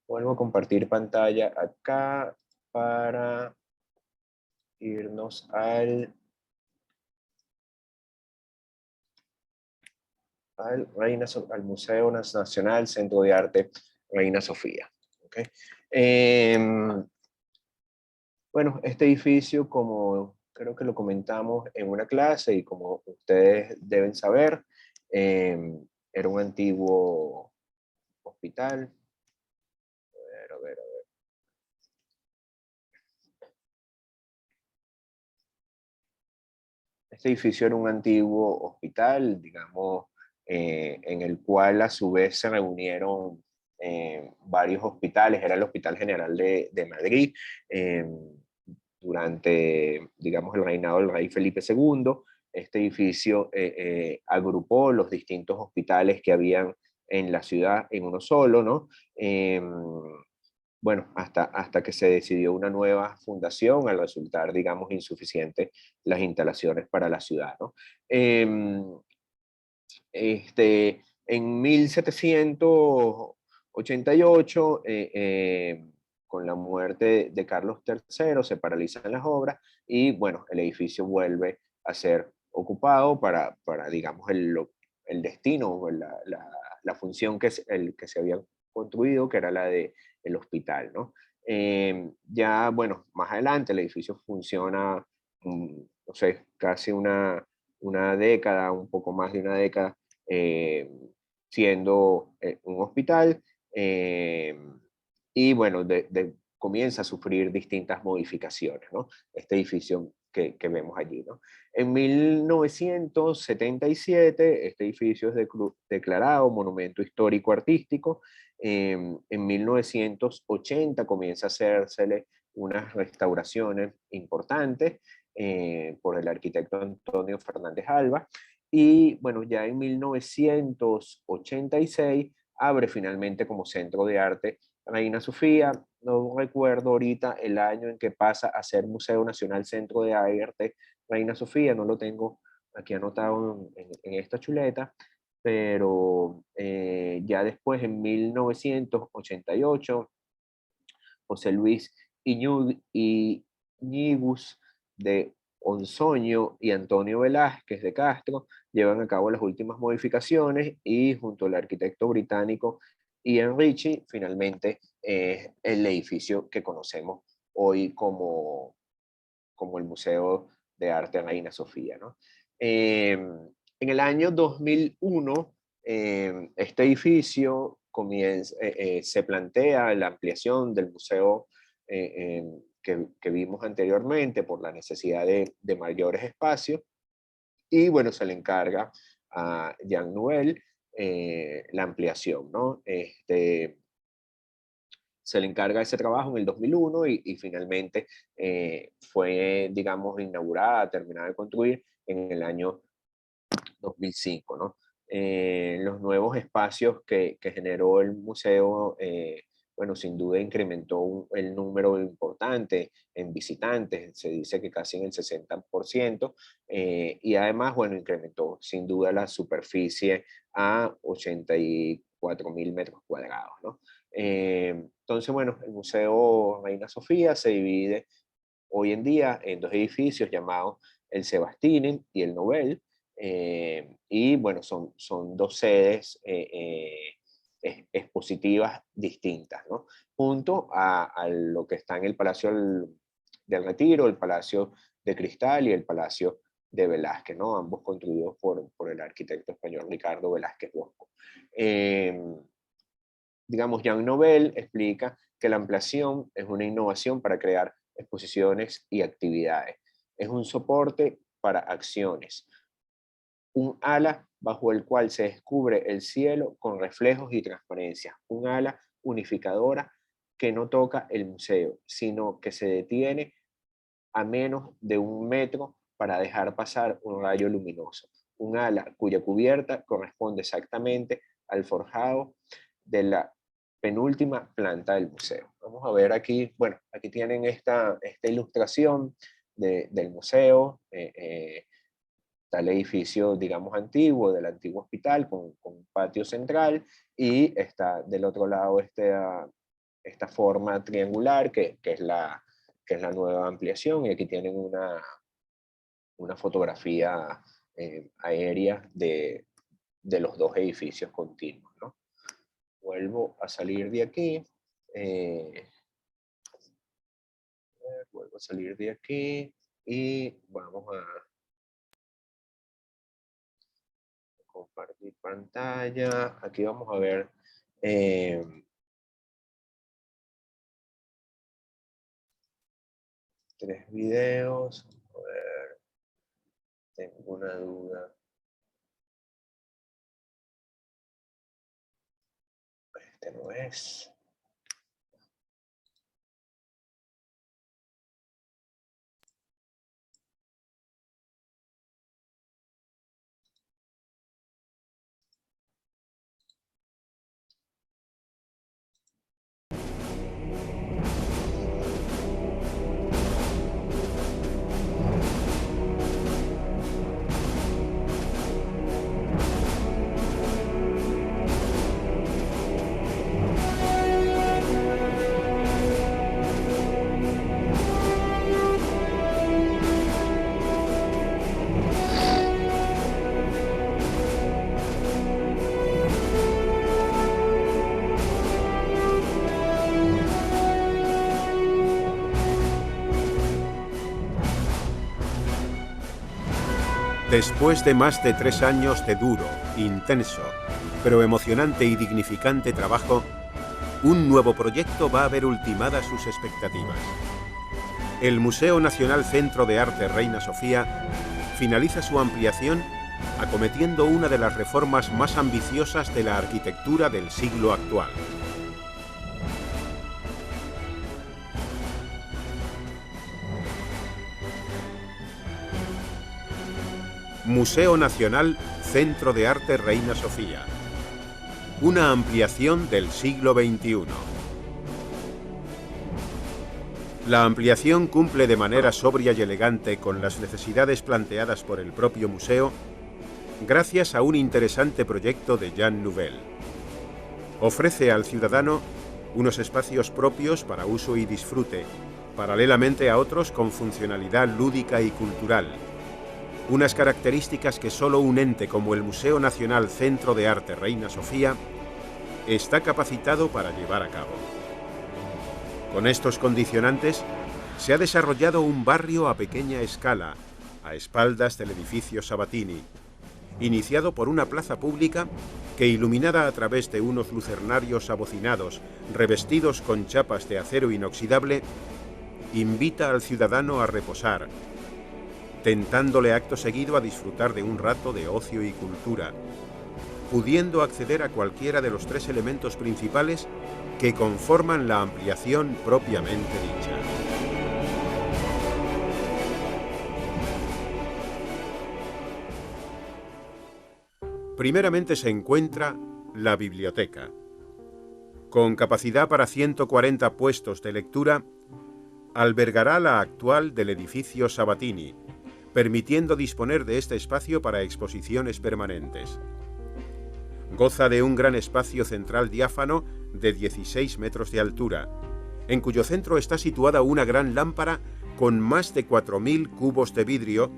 Vuelvo a compartir pantalla acá para irnos al al Museo Nacional Centro de Arte Reina Sofía. ¿Okay? Bueno, este edificio, como creo que lo comentamos en una clase y como ustedes deben saber, era un antiguo hospital. A ver. Este edificio era un antiguo hospital, digamos, en el cual a su vez se reunieron varios hospitales. Era el Hospital General de Madrid durante, digamos, el reinado del rey Felipe II. Este edificio agrupó los distintos hospitales que habían en la ciudad en uno solo, ¿no? Bueno, hasta que se decidió una nueva fundación al resultar, digamos, insuficientes las instalaciones para la ciudad, ¿no? En 1788, con la muerte de Carlos III, se paralizan las obras y, bueno, el edificio vuelve a ser ocupado para digamos, el destino, la función que se había construido, que era la del hospital, ¿no? Ya, bueno, más adelante el edificio funciona, no sé, casi una década, un poco más de una década, siendo un hospital, y bueno, comienza a sufrir distintas modificaciones, ¿no? Este edificio que vemos allí, ¿no? En 1977, este edificio es declarado Monumento Histórico Artístico. En 1980 comienza a hacérsele unas restauraciones importantes por el arquitecto Antonio Fernández Alba. Y bueno, ya en 1986 abre finalmente como Centro de Arte Reina Sofía. No recuerdo ahorita el año en que pasa a ser Museo Nacional Centro de Arte Reina Sofía, no lo tengo aquí anotado en esta chuleta, pero ya después en 1988, José Luis Iñigus de Onsoño y Antonio Velázquez de Castro llevan a cabo las últimas modificaciones y junto al arquitecto británico Ian Ritchie, finalmente el edificio que conocemos hoy como el Museo de Arte Reina Sofía, ¿no? En el año 2001, este edificio se plantea la ampliación del museo que vimos anteriormente por la necesidad de mayores espacios, y bueno, se le encarga a Jean Nouvel la ampliación, ¿no? Se le encarga ese trabajo en el 2001 y finalmente fue, digamos, inaugurada, terminada de construir en el año 2005, ¿no? Los nuevos espacios que generó el museo bueno, sin duda incrementó el número importante en visitantes, se dice que casi en el 60%, y además, bueno, incrementó sin duda la superficie a 84.000 metros cuadrados, ¿no? Entonces, bueno, el Museo Reina Sofía se divide hoy en día en dos edificios llamados el Sebastinen y el Nobel, y bueno, son dos sedes expositivas distintas, ¿no? Junto a lo que está en el Palacio del Retiro, el Palacio de Cristal y el Palacio de Velázquez, ¿no? Ambos construidos por el arquitecto español Ricardo Velázquez Bosco. Digamos, Jean Nouvel explica que la ampliación es una innovación para crear exposiciones y actividades. Es un soporte para acciones, un ala bajo el cual se descubre el cielo con reflejos y transparencia, un ala unificadora que no toca el museo, sino que se detiene a menos de 1 metro para dejar pasar un rayo luminoso, un ala cuya cubierta corresponde exactamente al forjado de la penúltima planta del museo. Vamos a ver aquí, bueno, aquí tienen esta ilustración del museo. Está el edificio, digamos, antiguo, del antiguo hospital, con un patio central, y está del otro lado esta forma triangular, que es la nueva ampliación, y aquí tienen una fotografía aérea de los dos edificios continuos, ¿no? Vuelvo a salir de aquí. Vuelvo a salir de aquí, y vamos a compartir pantalla. Aquí vamos a ver tres videos. A ver, tengo una duda. Este no es. Después de más de 3 años de duro, intenso, pero emocionante y dignificante trabajo, un nuevo proyecto va a ver ultimadas sus expectativas. El Museo Nacional Centro de Arte Reina Sofía finaliza su ampliación acometiendo una de las reformas más ambiciosas de la arquitectura del siglo actual. Museo Nacional Centro de Arte Reina Sofía. Una ampliación del siglo XXI. La ampliación cumple de manera sobria y elegante con las necesidades planteadas por el propio museo, gracias a un interesante proyecto de Jean Nouvel. Ofrece al ciudadano unos espacios propios para uso y disfrute, paralelamente a otros con funcionalidad lúdica y cultural. Unas características que solo un ente como el Museo Nacional Centro de Arte Reina Sofía está capacitado para llevar a cabo. Con estos condicionantes, se ha desarrollado un barrio a pequeña escala, a espaldas del edificio Sabatini, iniciado por una plaza pública que, iluminada a través de unos lucernarios abocinados revestidos con chapas de acero inoxidable, invita al ciudadano a reposar, tentándole acto seguido a disfrutar de un rato de ocio y cultura, pudiendo acceder a cualquiera de los 3 elementos principales que conforman la ampliación propiamente dicha. Primeramente se encuentra la biblioteca. Con capacidad para 140 puestos de lectura, albergará la actual del edificio Sabatini, permitiendo disponer de este espacio para exposiciones permanentes. Goza de un gran espacio central diáfano de 16 metros de altura, en cuyo centro está situada una gran lámpara con más de 4.000 cubos de vidrio,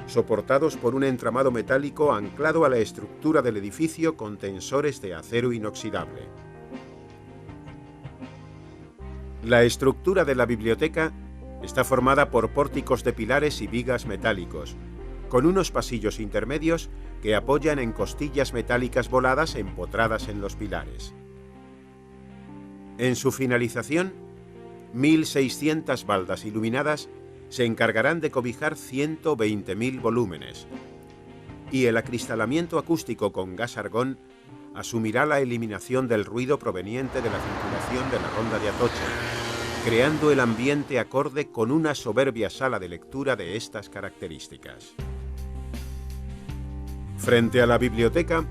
soportados por un entramado metálico anclado a la estructura del edificio con tensores de acero inoxidable. La estructura de la biblioteca está formada por pórticos de pilares y vigas metálicos, con unos pasillos intermedios que apoyan en costillas metálicas voladas empotradas en los pilares. En su finalización, 1.600 baldas iluminadas se encargarán de cobijar 120.000 volúmenes, y el acristalamiento acústico con gas argón asumirá la eliminación del ruido proveniente de la circulación de la ronda de Atocha, creando el ambiente acorde con una soberbia sala de lectura de estas características. Frente a la biblioteca,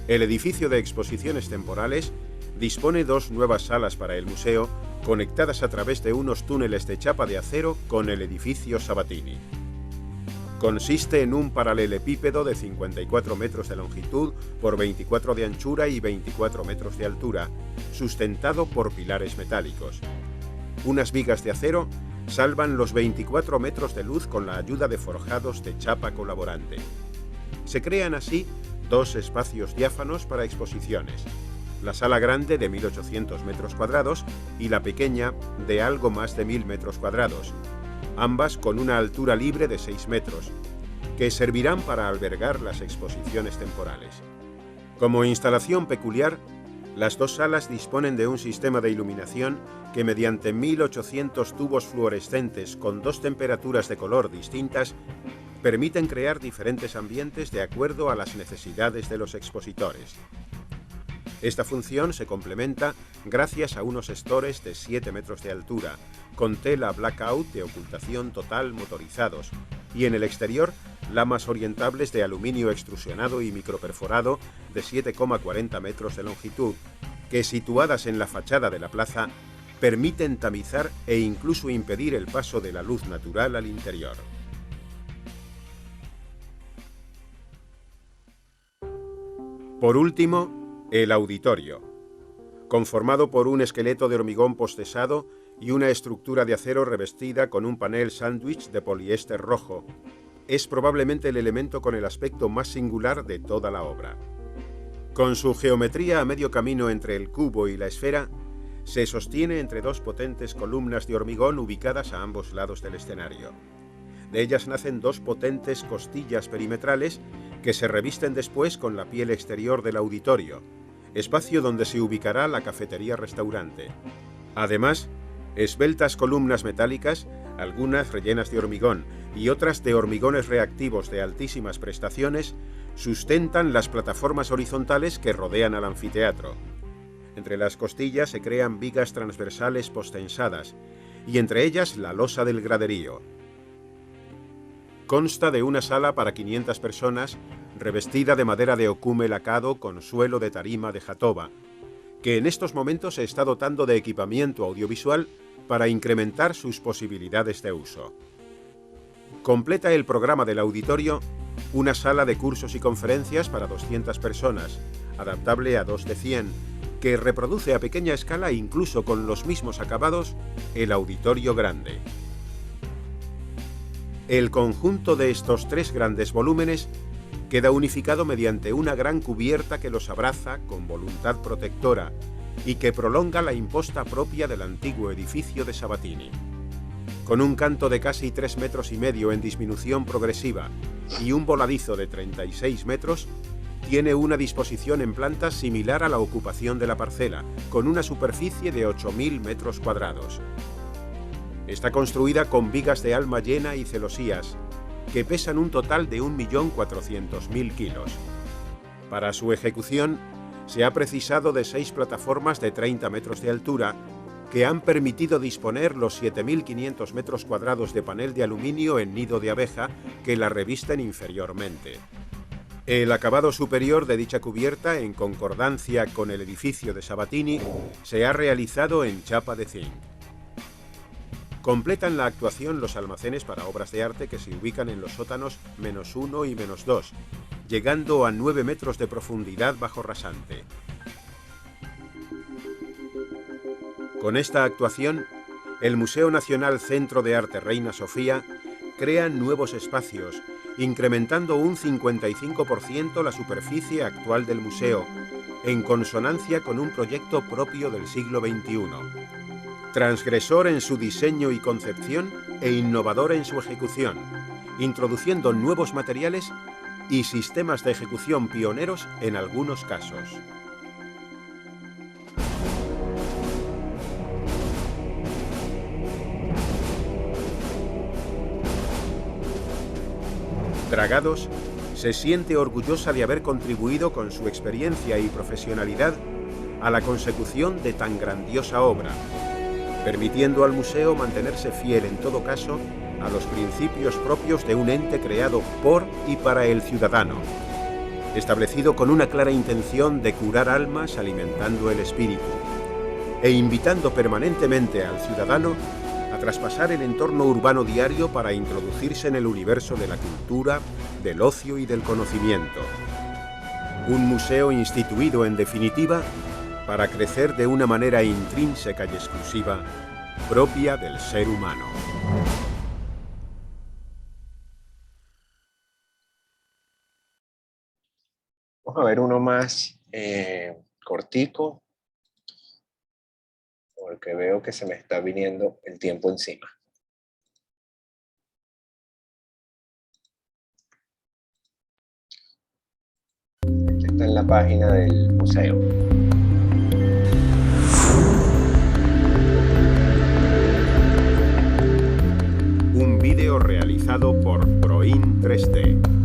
el edificio de exposiciones temporales dispone 2 nuevas salas para el museo, conectadas a través de unos túneles de chapa de acero con el edificio Sabatini. Consiste en un paralelepípedo de 54 metros de longitud por 24 de anchura y 24 metros de altura, sustentado por pilares metálicos. Unas vigas de acero salvan los 24 metros de luz con la ayuda de forjados de chapa colaborante. Se crean así 2 espacios diáfanos para exposiciones: la sala grande de 1.800 metros cuadrados y la pequeña de algo más de 1.000 metros cuadrados, ambas con una altura libre de 6 metros, que servirán para albergar las exposiciones temporales. Como instalación peculiar, las 2 salas disponen de un sistema de iluminación que, mediante 1.800 tubos fluorescentes con 2 temperaturas de color distintas, permiten crear diferentes ambientes de acuerdo a las necesidades de los expositores. Esta función se complementa gracias a unos estores de 7 metros de altura, con tela blackout de ocultación total motorizados, y en el exterior lamas orientables de aluminio extrusionado y microperforado de 7,40 metros de longitud, que, situadas en la fachada de la plaza, permiten tamizar e incluso impedir el paso de la luz natural al interior. Por último, el auditorio, conformado por un esqueleto de hormigón postesado y una estructura de acero revestida con un panel sándwich de poliéster rojo, es probablemente el elemento con el aspecto más singular de toda la obra. Con su geometría a medio camino entre el cubo y la esfera, se sostiene entre 2 potentes columnas de hormigón ubicadas a ambos lados del escenario. De ellas nacen 2 potentes costillas perimetrales que se revisten después con la piel exterior del auditorio, espacio donde se ubicará la cafetería-restaurante. Además, esbeltas columnas metálicas, algunas rellenas de hormigón y otras de hormigones reactivos de altísimas prestaciones, sustentan las plataformas horizontales que rodean al anfiteatro. Entre las costillas se crean vigas transversales postensadas, y entre ellas la losa del graderío. Consta de una sala para 500 personas, revestida de madera de ocume lacado con suelo de tarima de jatoba, que en estos momentos se está dotando de equipamiento audiovisual para incrementar sus posibilidades de uso. Completa el programa del auditorio una sala de cursos y conferencias para 200 personas, adaptable a 2 de 100, que reproduce a pequeña escala, incluso con los mismos acabados, el auditorio grande. El conjunto de estos 3 grandes volúmenes queda unificado mediante una gran cubierta que los abraza con voluntad protectora y que prolonga la imposta propia del antiguo edificio de Sabatini. Con un canto de casi 3,5 metros en disminución progresiva y un voladizo de 36 metros, tiene una disposición en planta similar a la ocupación de la parcela, con una superficie de 8.000 metros cuadrados. Está construida con vigas de alma llena y celosías, que pesan un total de 1.400.000 kilos. Para su ejecución, se ha precisado de 6 plataformas de 30 metros de altura, que han permitido disponer los 7.500 metros cuadrados de panel de aluminio en nido de abeja que la revisten inferiormente. El acabado superior de dicha cubierta, en concordancia con el edificio de Sabatini, se ha realizado en chapa de zinc. Completan la actuación los almacenes para obras de arte que se ubican en los sótanos -1 y -2, llegando a 9 metros de profundidad bajo rasante. Con esta actuación, el Museo Nacional Centro de Arte Reina Sofía crea nuevos espacios, incrementando un 55% la superficie actual del museo, en consonancia con un proyecto propio del siglo XXI. Transgresor en su diseño y concepción e innovador en su ejecución, introduciendo nuevos materiales y sistemas de ejecución pioneros en algunos casos. Dragados se siente orgullosa de haber contribuido con su experiencia y profesionalidad a la consecución de tan grandiosa obra, permitiendo al museo mantenerse fiel en todo caso a los principios propios de un ente creado por y para el ciudadano, establecido con una clara intención de curar almas alimentando el espíritu, e invitando permanentemente al ciudadano a traspasar el entorno urbano diario para introducirse en el universo de la cultura, del ocio y del conocimiento. Un museo instituido, en definitiva, para crecer de una manera intrínseca y exclusiva, propia del ser humano. Vamos a ver uno más cortico, porque veo que se me está viniendo el tiempo encima. Este está en la página del museo. Un vídeo realizado por Proin 3D.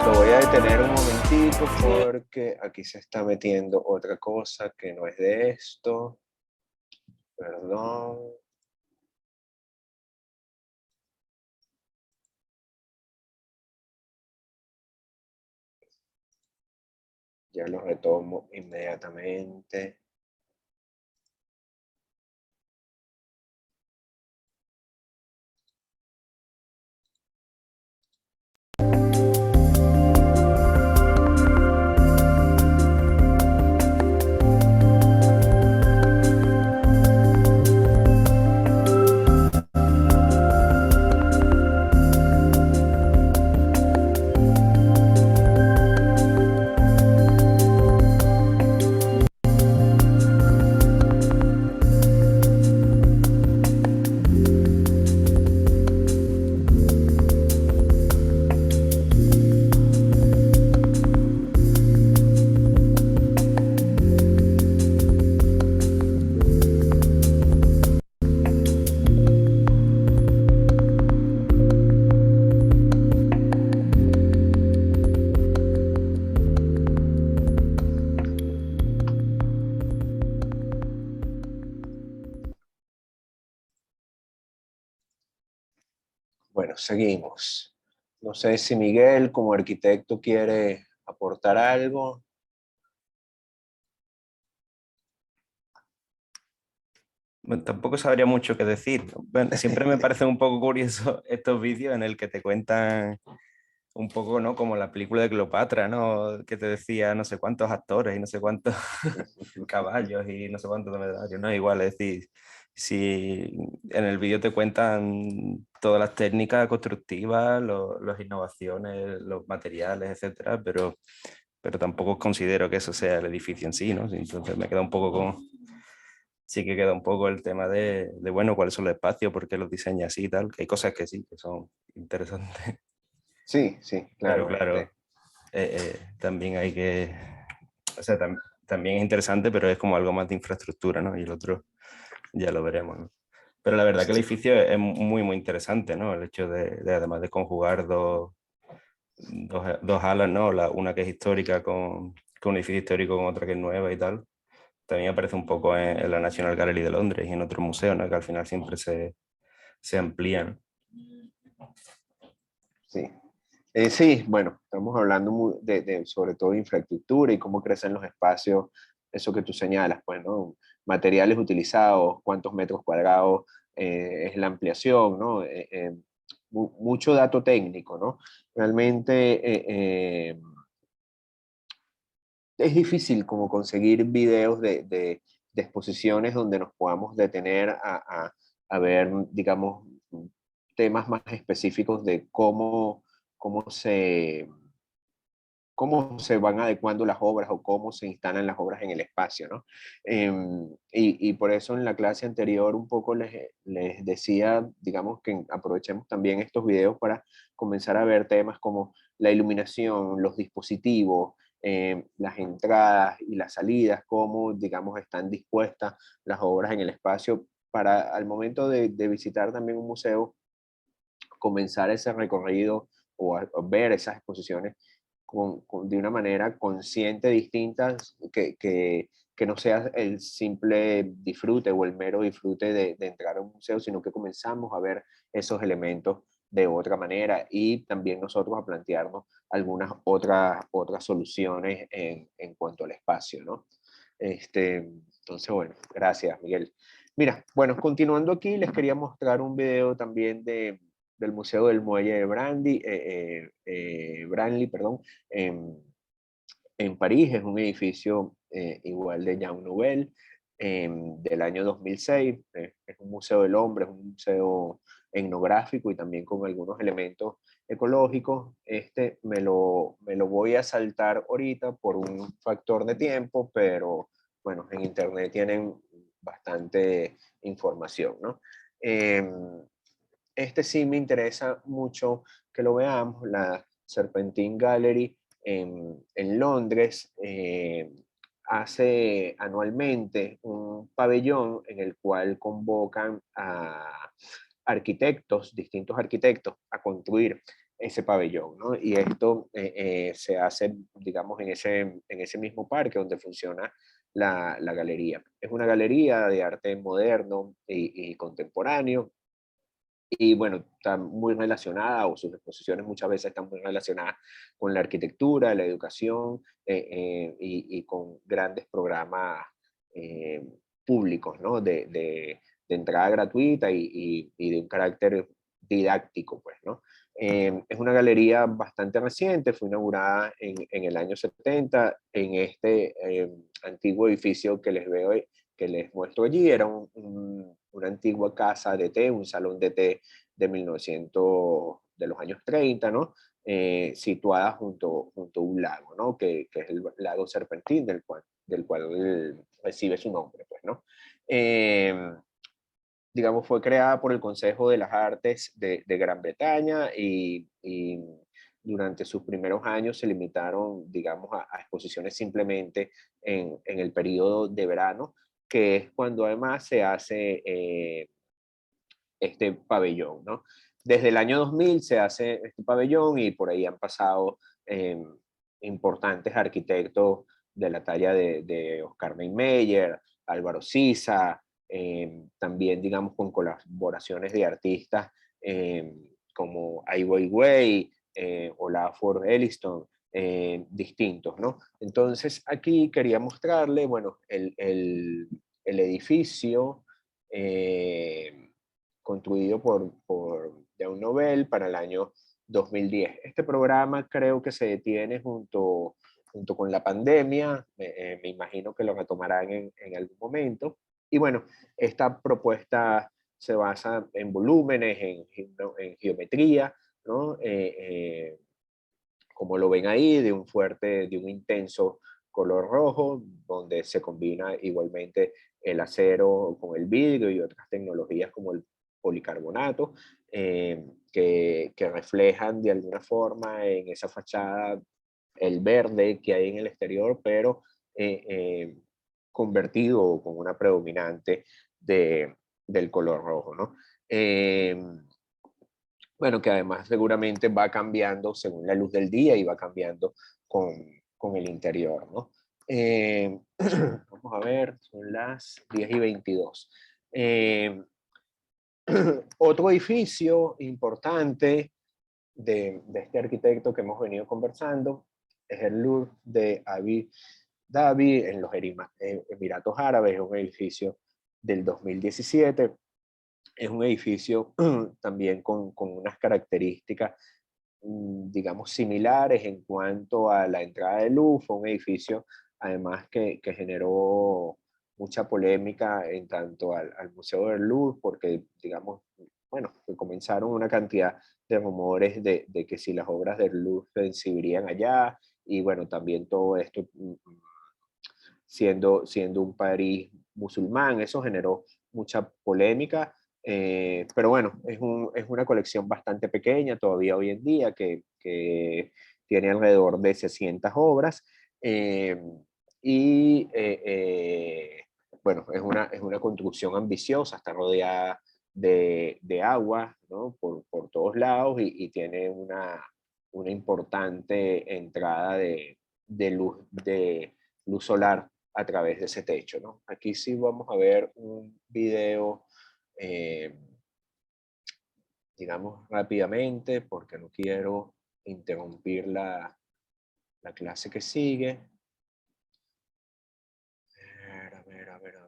Lo voy a detener un momentito porque aquí se está metiendo otra cosa que no es de esto. Perdón. Ya lo retomo inmediatamente. Bueno, seguimos. No sé si Miguel, como arquitecto, quiere aportar algo. Bueno, tampoco sabría mucho qué decir. Bueno, siempre me parece un poco curioso estos vídeos en el que te cuentan un poco, ¿no? Como la película de Cleopatra, ¿no? Que te decía no sé cuántos actores y no sé cuántos caballos y no sé cuántos dromedarios, ¿no? Igual, es decir, si en el vídeo te cuentan todas las técnicas constructivas, las innovaciones, los materiales, etcétera, pero tampoco considero que eso sea el edificio en sí, ¿no? Entonces me queda un poco con... Sí que queda un poco el tema de bueno, cuáles son los espacios, por qué los diseña así y tal, que hay cosas que sí, que son interesantes. Sí, sí, Pero claro. claro, también hay que, o sea, también es interesante, pero es como algo más de infraestructura, ¿no? Y el otro ya lo veremos, ¿no? Pero la verdad que el edificio es muy, muy interesante, ¿no? El hecho además de conjugar dos alas, ¿no? Una que es histórica con un edificio histórico con otra que es nueva y tal. También aparece un poco en la National Gallery de Londres y en otros museos, ¿no? Que al final siempre se amplían. Sí. Sí, bueno, estamos hablando sobre todo de infraestructura y cómo crecen los espacios, eso que tú señalas, pues, ¿no? Materiales utilizados, cuántos metros cuadrados es la ampliación, ¿no? Mucho dato técnico, ¿no? Realmente es difícil como conseguir videos de exposiciones donde nos podamos detener a ver, digamos, temas más específicos de cómo se, cómo se van adecuando las obras o cómo se instalan las obras en el espacio, ¿no? Y por eso en la clase anterior un poco les decía, digamos, que aprovechemos también estos videos para comenzar a ver temas como la iluminación, los dispositivos, las entradas y las salidas, cómo, digamos, están dispuestas las obras en el espacio para al momento de visitar también un museo, comenzar ese recorrido o a ver esas exposiciones de una manera consciente, distinta, que no sea el simple disfrute o el mero disfrute de entrar a un museo, sino que comenzamos a ver esos elementos de otra manera y también nosotros a plantearnos algunas otras soluciones en cuanto al espacio, ¿no? Entonces, bueno, gracias, Miguel. Mira, bueno, continuando aquí, les quería mostrar un video también del Museo del Muelle de Branly, perdón, en París. Es un edificio igual de Jean Nouvel, del año 2006. Es un museo del hombre, es un museo etnográfico y también con algunos elementos ecológicos. Me lo voy a saltar ahorita por un factor de tiempo, pero bueno, en internet tienen bastante información, ¿no? Este sí me interesa mucho que lo veamos, la Serpentine Gallery en Londres. Hace anualmente un pabellón en el cual convocan a arquitectos, distintos arquitectos, a construir ese pabellón, ¿no? Y esto se hace, digamos, en ese mismo parque donde funciona la galería. Es una galería de arte moderno y contemporáneo, y bueno, está muy relacionada, o sus exposiciones muchas veces están muy relacionadas con la arquitectura, la educación y con grandes programas eh, públicos, ¿no? De entrada gratuita y de un carácter didáctico, pues, ¿no? Es una galería bastante reciente, fue inaugurada en el año 70 en este antiguo edificio que les veo, que les muestro allí. Era una antigua casa de té, un salón de té de 1900, de los años 30, ¿no? Situada junto a un lago, ¿no? Que es el lago Serpentín, del cual recibe su nombre, pues, ¿no? Digamos, fue creada por el Consejo de las Artes de Gran Bretaña y durante sus primeros años se limitaron, digamos, a exposiciones simplemente en el periodo de verano, que es cuando además se hace este pabellón, ¿no? Desde el año 2000 se hace este pabellón y por ahí han pasado importantes arquitectos de la talla de Oscar Niemeyer, Álvaro Siza, también, digamos, con colaboraciones de artistas como Ai Weiwei, Olafur Elliston, distintos, ¿no? Entonces, aquí quería mostrarle, bueno, el edificio construido por Jean Nouvel para el año 2010. Este programa creo que se detiene junto con la pandemia, me imagino que lo retomarán en algún momento. Y bueno, esta propuesta se basa en volúmenes, en geometría, ¿no? Como lo ven ahí, de un intenso color rojo, donde se combina igualmente el acero con el vidrio y otras tecnologías como el policarbonato, que reflejan de alguna forma en esa fachada el verde que hay en el exterior, pero convertido con una predominante del color rojo, ¿no? Bueno, que además seguramente va cambiando según la luz del día y va cambiando con el interior, ¿no? Vamos a ver, son las 10:22. Otro edificio importante de este arquitecto que hemos venido conversando es el Louvre de Abu Dhabi en los Emiratos Árabes. Es un edificio del 2017. Es un edificio también con unas características, digamos, similares en cuanto a la entrada de luz. Fue un edificio, además, que generó mucha polémica en tanto al Museo del Louvre, porque, digamos, bueno, que comenzaron una cantidad de rumores de que si las obras del Louvre se exhibirían allá, y bueno, también todo esto siendo un París musulmán, eso generó mucha polémica. Pero bueno, es una colección bastante pequeña todavía hoy en día, que tiene alrededor de 600 obras. Bueno, es una construcción ambiciosa, está rodeada de agua, ¿no? por todos lados y tiene una importante entrada de luz solar a través de ese techo, ¿no? Aquí sí vamos a ver un video, digamos, rápidamente, porque no quiero interrumpir la clase que sigue. A ver.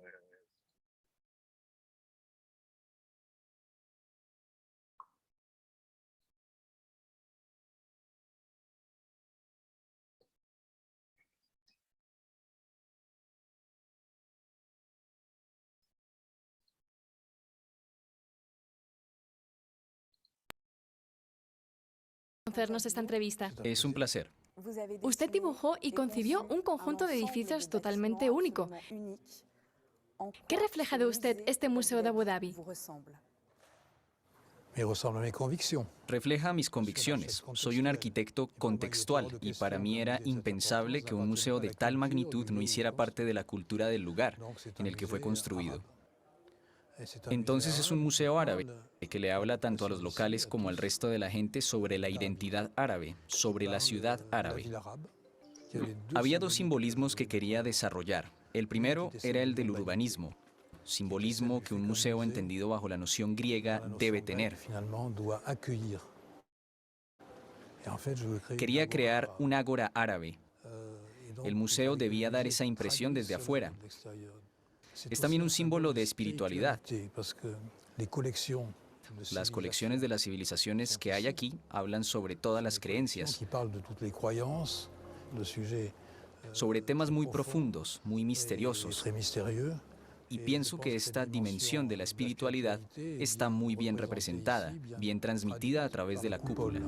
Hacernos esta entrevista. Es un placer. Usted dibujó y concibió un conjunto de edificios totalmente único. ¿Qué refleja de usted este Museo de Abu Dhabi? Refleja mis convicciones. Soy un arquitecto contextual y para mí era impensable que un museo de tal magnitud no hiciera parte de la cultura del lugar en el que fue construido. Entonces es un museo árabe que le habla tanto a los locales como al resto de la gente sobre la identidad árabe, sobre la ciudad árabe. Había dos simbolismos que quería desarrollar. El primero era el del urbanismo. simbolismo que un museo entendido bajo la noción griega debe tener. Quería crear un ágora árabe. El museo debía dar esa impresión desde afuera. Es también un símbolo de espiritualidad. Las colecciones de las civilizaciones que hay aquí hablan sobre todas las creencias, sobre temas muy profundos, muy misteriosos. Y pienso que esta dimensión de la espiritualidad está muy bien representada, bien transmitida a través de la cúpula.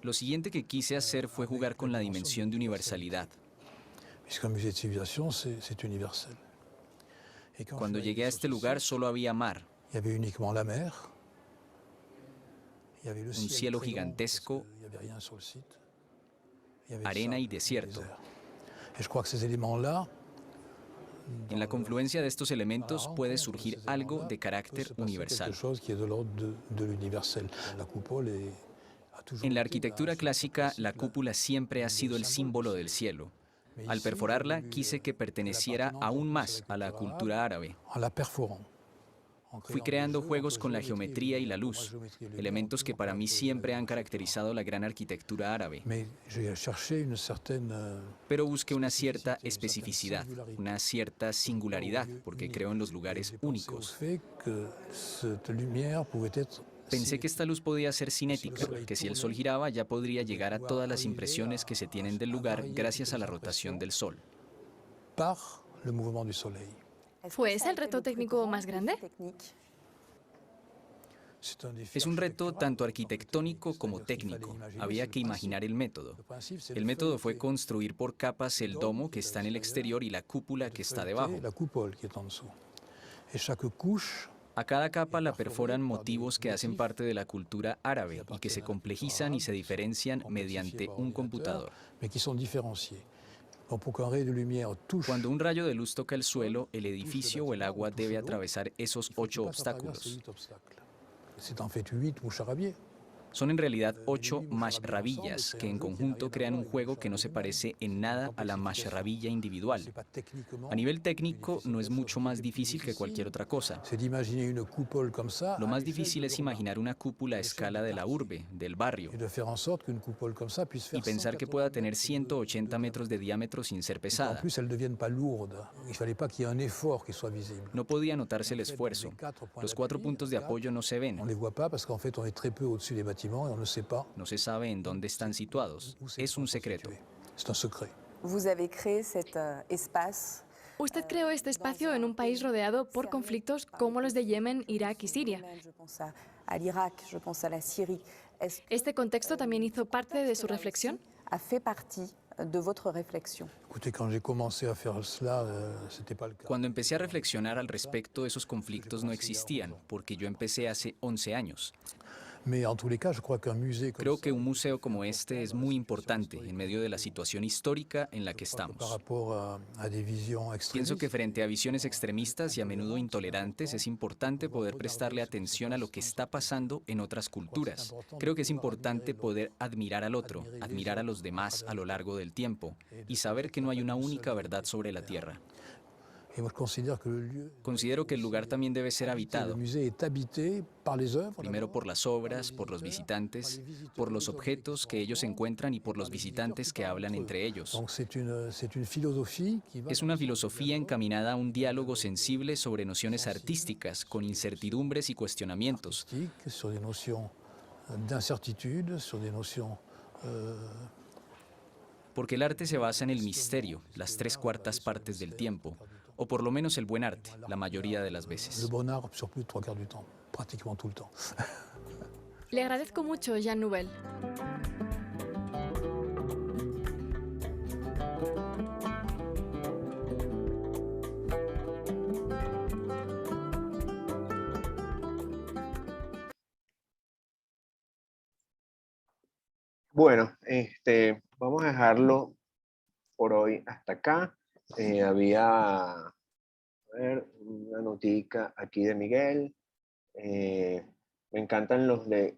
Lo siguiente que quise hacer fue jugar con la dimensión de universalidad. Cuando llegué a este lugar solo había mar, un cielo gigantesco, arena y desierto. En la confluencia de estos elementos puede surgir algo de carácter universal. En la arquitectura clásica, la cúpula siempre ha sido el símbolo del cielo. Al perforarla, quise que perteneciera aún más a la cultura árabe. Fui creando juegos con la geometría y la luz, elementos que para mí siempre han caracterizado la gran arquitectura árabe. Pero busqué una cierta especificidad, una cierta singularidad, porque creo en los lugares únicos. Pensé que esta luz podía ser cinética, que si el sol giraba ya podría llegar a todas las impresiones que se tienen del lugar gracias a la rotación del sol. ¿Fue ese el reto técnico más grande? Es un reto tanto arquitectónico como técnico. Había que imaginar el método. El método fue construir por capas el domo que está en el exterior y la cúpula que está debajo. A cada capa la perforan motivos que hacen parte de la cultura árabe y que se complejizan y se diferencian mediante un computador. Cuando un rayo de luz toca el suelo, el edificio o el agua debe atravesar esos 8 obstáculos. Son en realidad 8 mashrabillas que en conjunto crean un juego que no se parece en nada a la mashrabilla individual. A nivel técnico no es mucho más difícil que cualquier otra cosa. Lo más difícil es imaginar una cúpula a escala de la urbe, del barrio, y pensar que pueda tener 180 metros de diámetro sin ser pesada. No podía notarse el esfuerzo. Los 4 puntos de apoyo no se ven. No se sabe en dónde están situados. Es un secreto. Usted creó este espacio en un país rodeado por conflictos como los de Yemen, Irak y Siria. ¿Este contexto también hizo parte de su reflexión? Cuando empecé a reflexionar al respecto, esos conflictos no existían, porque yo empecé hace 11 años. Creo que un museo como este es muy importante en medio de la situación histórica en la que estamos. Pienso que frente a visiones extremistas y a menudo intolerantes es importante poder prestarle atención a lo que está pasando en otras culturas. Creo que es importante poder admirar al otro, admirar a los demás a lo largo del tiempo y saber que no hay una única verdad sobre la Tierra. Considero que el lugar también debe ser habitado, primero por las obras, por los visitantes, por los objetos que ellos encuentran y por los visitantes que hablan entre ellos. Es una filosofía encaminada a un diálogo sensible sobre nociones artísticas, con incertidumbres y cuestionamientos. Porque el arte se basa en el misterio, las 3/4 partes del tiempo, o por lo menos el buen arte, la mayoría de las veces. Le agradezco mucho, Jean Nouvel. Bueno, vamos a dejarlo por hoy hasta acá. Había A ver, una notica aquí de Miguel. Me encantan los de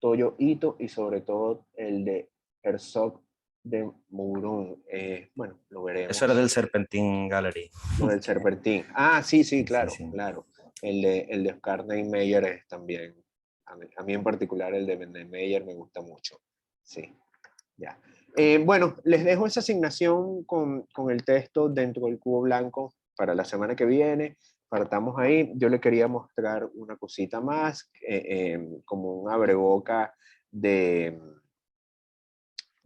Toyo Ito y sobre todo el de Herzog de Mouron. Bueno, lo veremos. Eso era del Serpentine Gallery. Lo del Serpentín. Ah, sí, sí, claro, sí. claro. El de Oscar Niemeyer es también, a mí en particular el de Niemeyer me gusta mucho. Sí, ya. Bueno, les dejo esa asignación con el texto dentro del cubo blanco para la semana que viene. Partamos ahí. Yo le quería mostrar una cosita más, como un abreboca de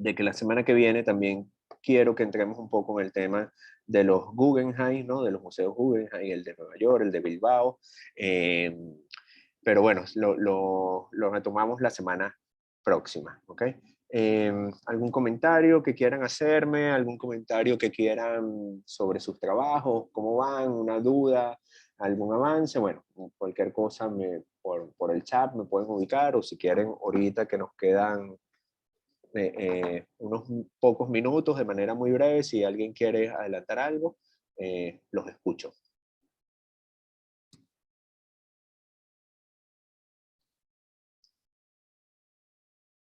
que la semana que viene también quiero que entremos un poco en el tema de los Guggenheim, ¿no? De los museos Guggenheim, el de Nueva York, el de Bilbao. Pero bueno, lo retomamos la semana próxima, ¿ok? ¿Algún comentario que quieran hacerme? ¿Algún comentario que quieran sobre sus trabajos? ¿Cómo van? ¿Una duda? ¿Algún avance? Bueno, cualquier cosa por el chat me pueden ubicar, o si quieren ahorita que nos quedan unos pocos minutos de manera muy breve, si alguien quiere adelantar algo, los escucho.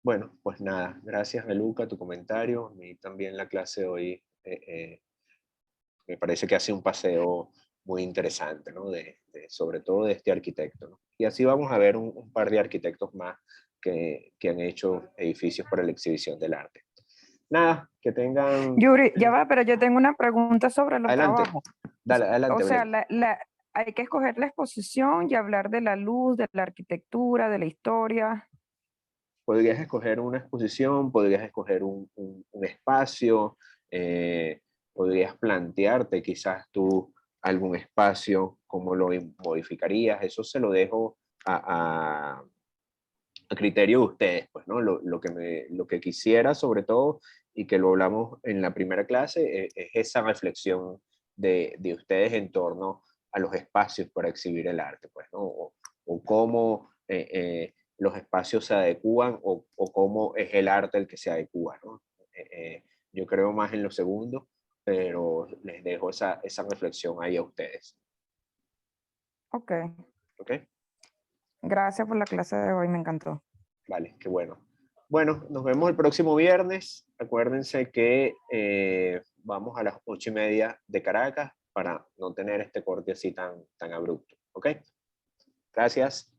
Bueno, pues nada, gracias Beluca, tu comentario. A mí también la clase de hoy me parece que hace un paseo muy interesante, ¿no? Sobre todo de este arquitecto, ¿no? Y así vamos a ver un par de arquitectos más que han hecho edificios para la exhibición del arte. Nada, que tengan... Yuri, ya va, pero yo tengo una pregunta sobre los Adelante. trabajos. Dale, adelante. O sea, hay que escoger la exposición y hablar de la luz, de la arquitectura, de la historia. Podrías escoger una exposición, podrías escoger un espacio, podrías plantearte quizás tú algún espacio, cómo lo modificarías. Eso se lo dejo a criterio de ustedes, pues, ¿no? Lo que quisiera sobre todo, y que lo hablamos en la primera clase, es esa reflexión de ustedes en torno a los espacios para exhibir el arte, pues, ¿no? O cómo los espacios se adecúan, o cómo es el arte el que se adecúa, ¿no? Yo creo más en lo segundo, pero les dejo esa reflexión ahí a ustedes. Ok. ¿Ok? Gracias por la clase de hoy, me encantó. Vale, qué bueno. Bueno, nos vemos el próximo viernes. Acuérdense que vamos a las 8:30 de Caracas para no tener este corte así tan abrupto. ¿Ok? Gracias.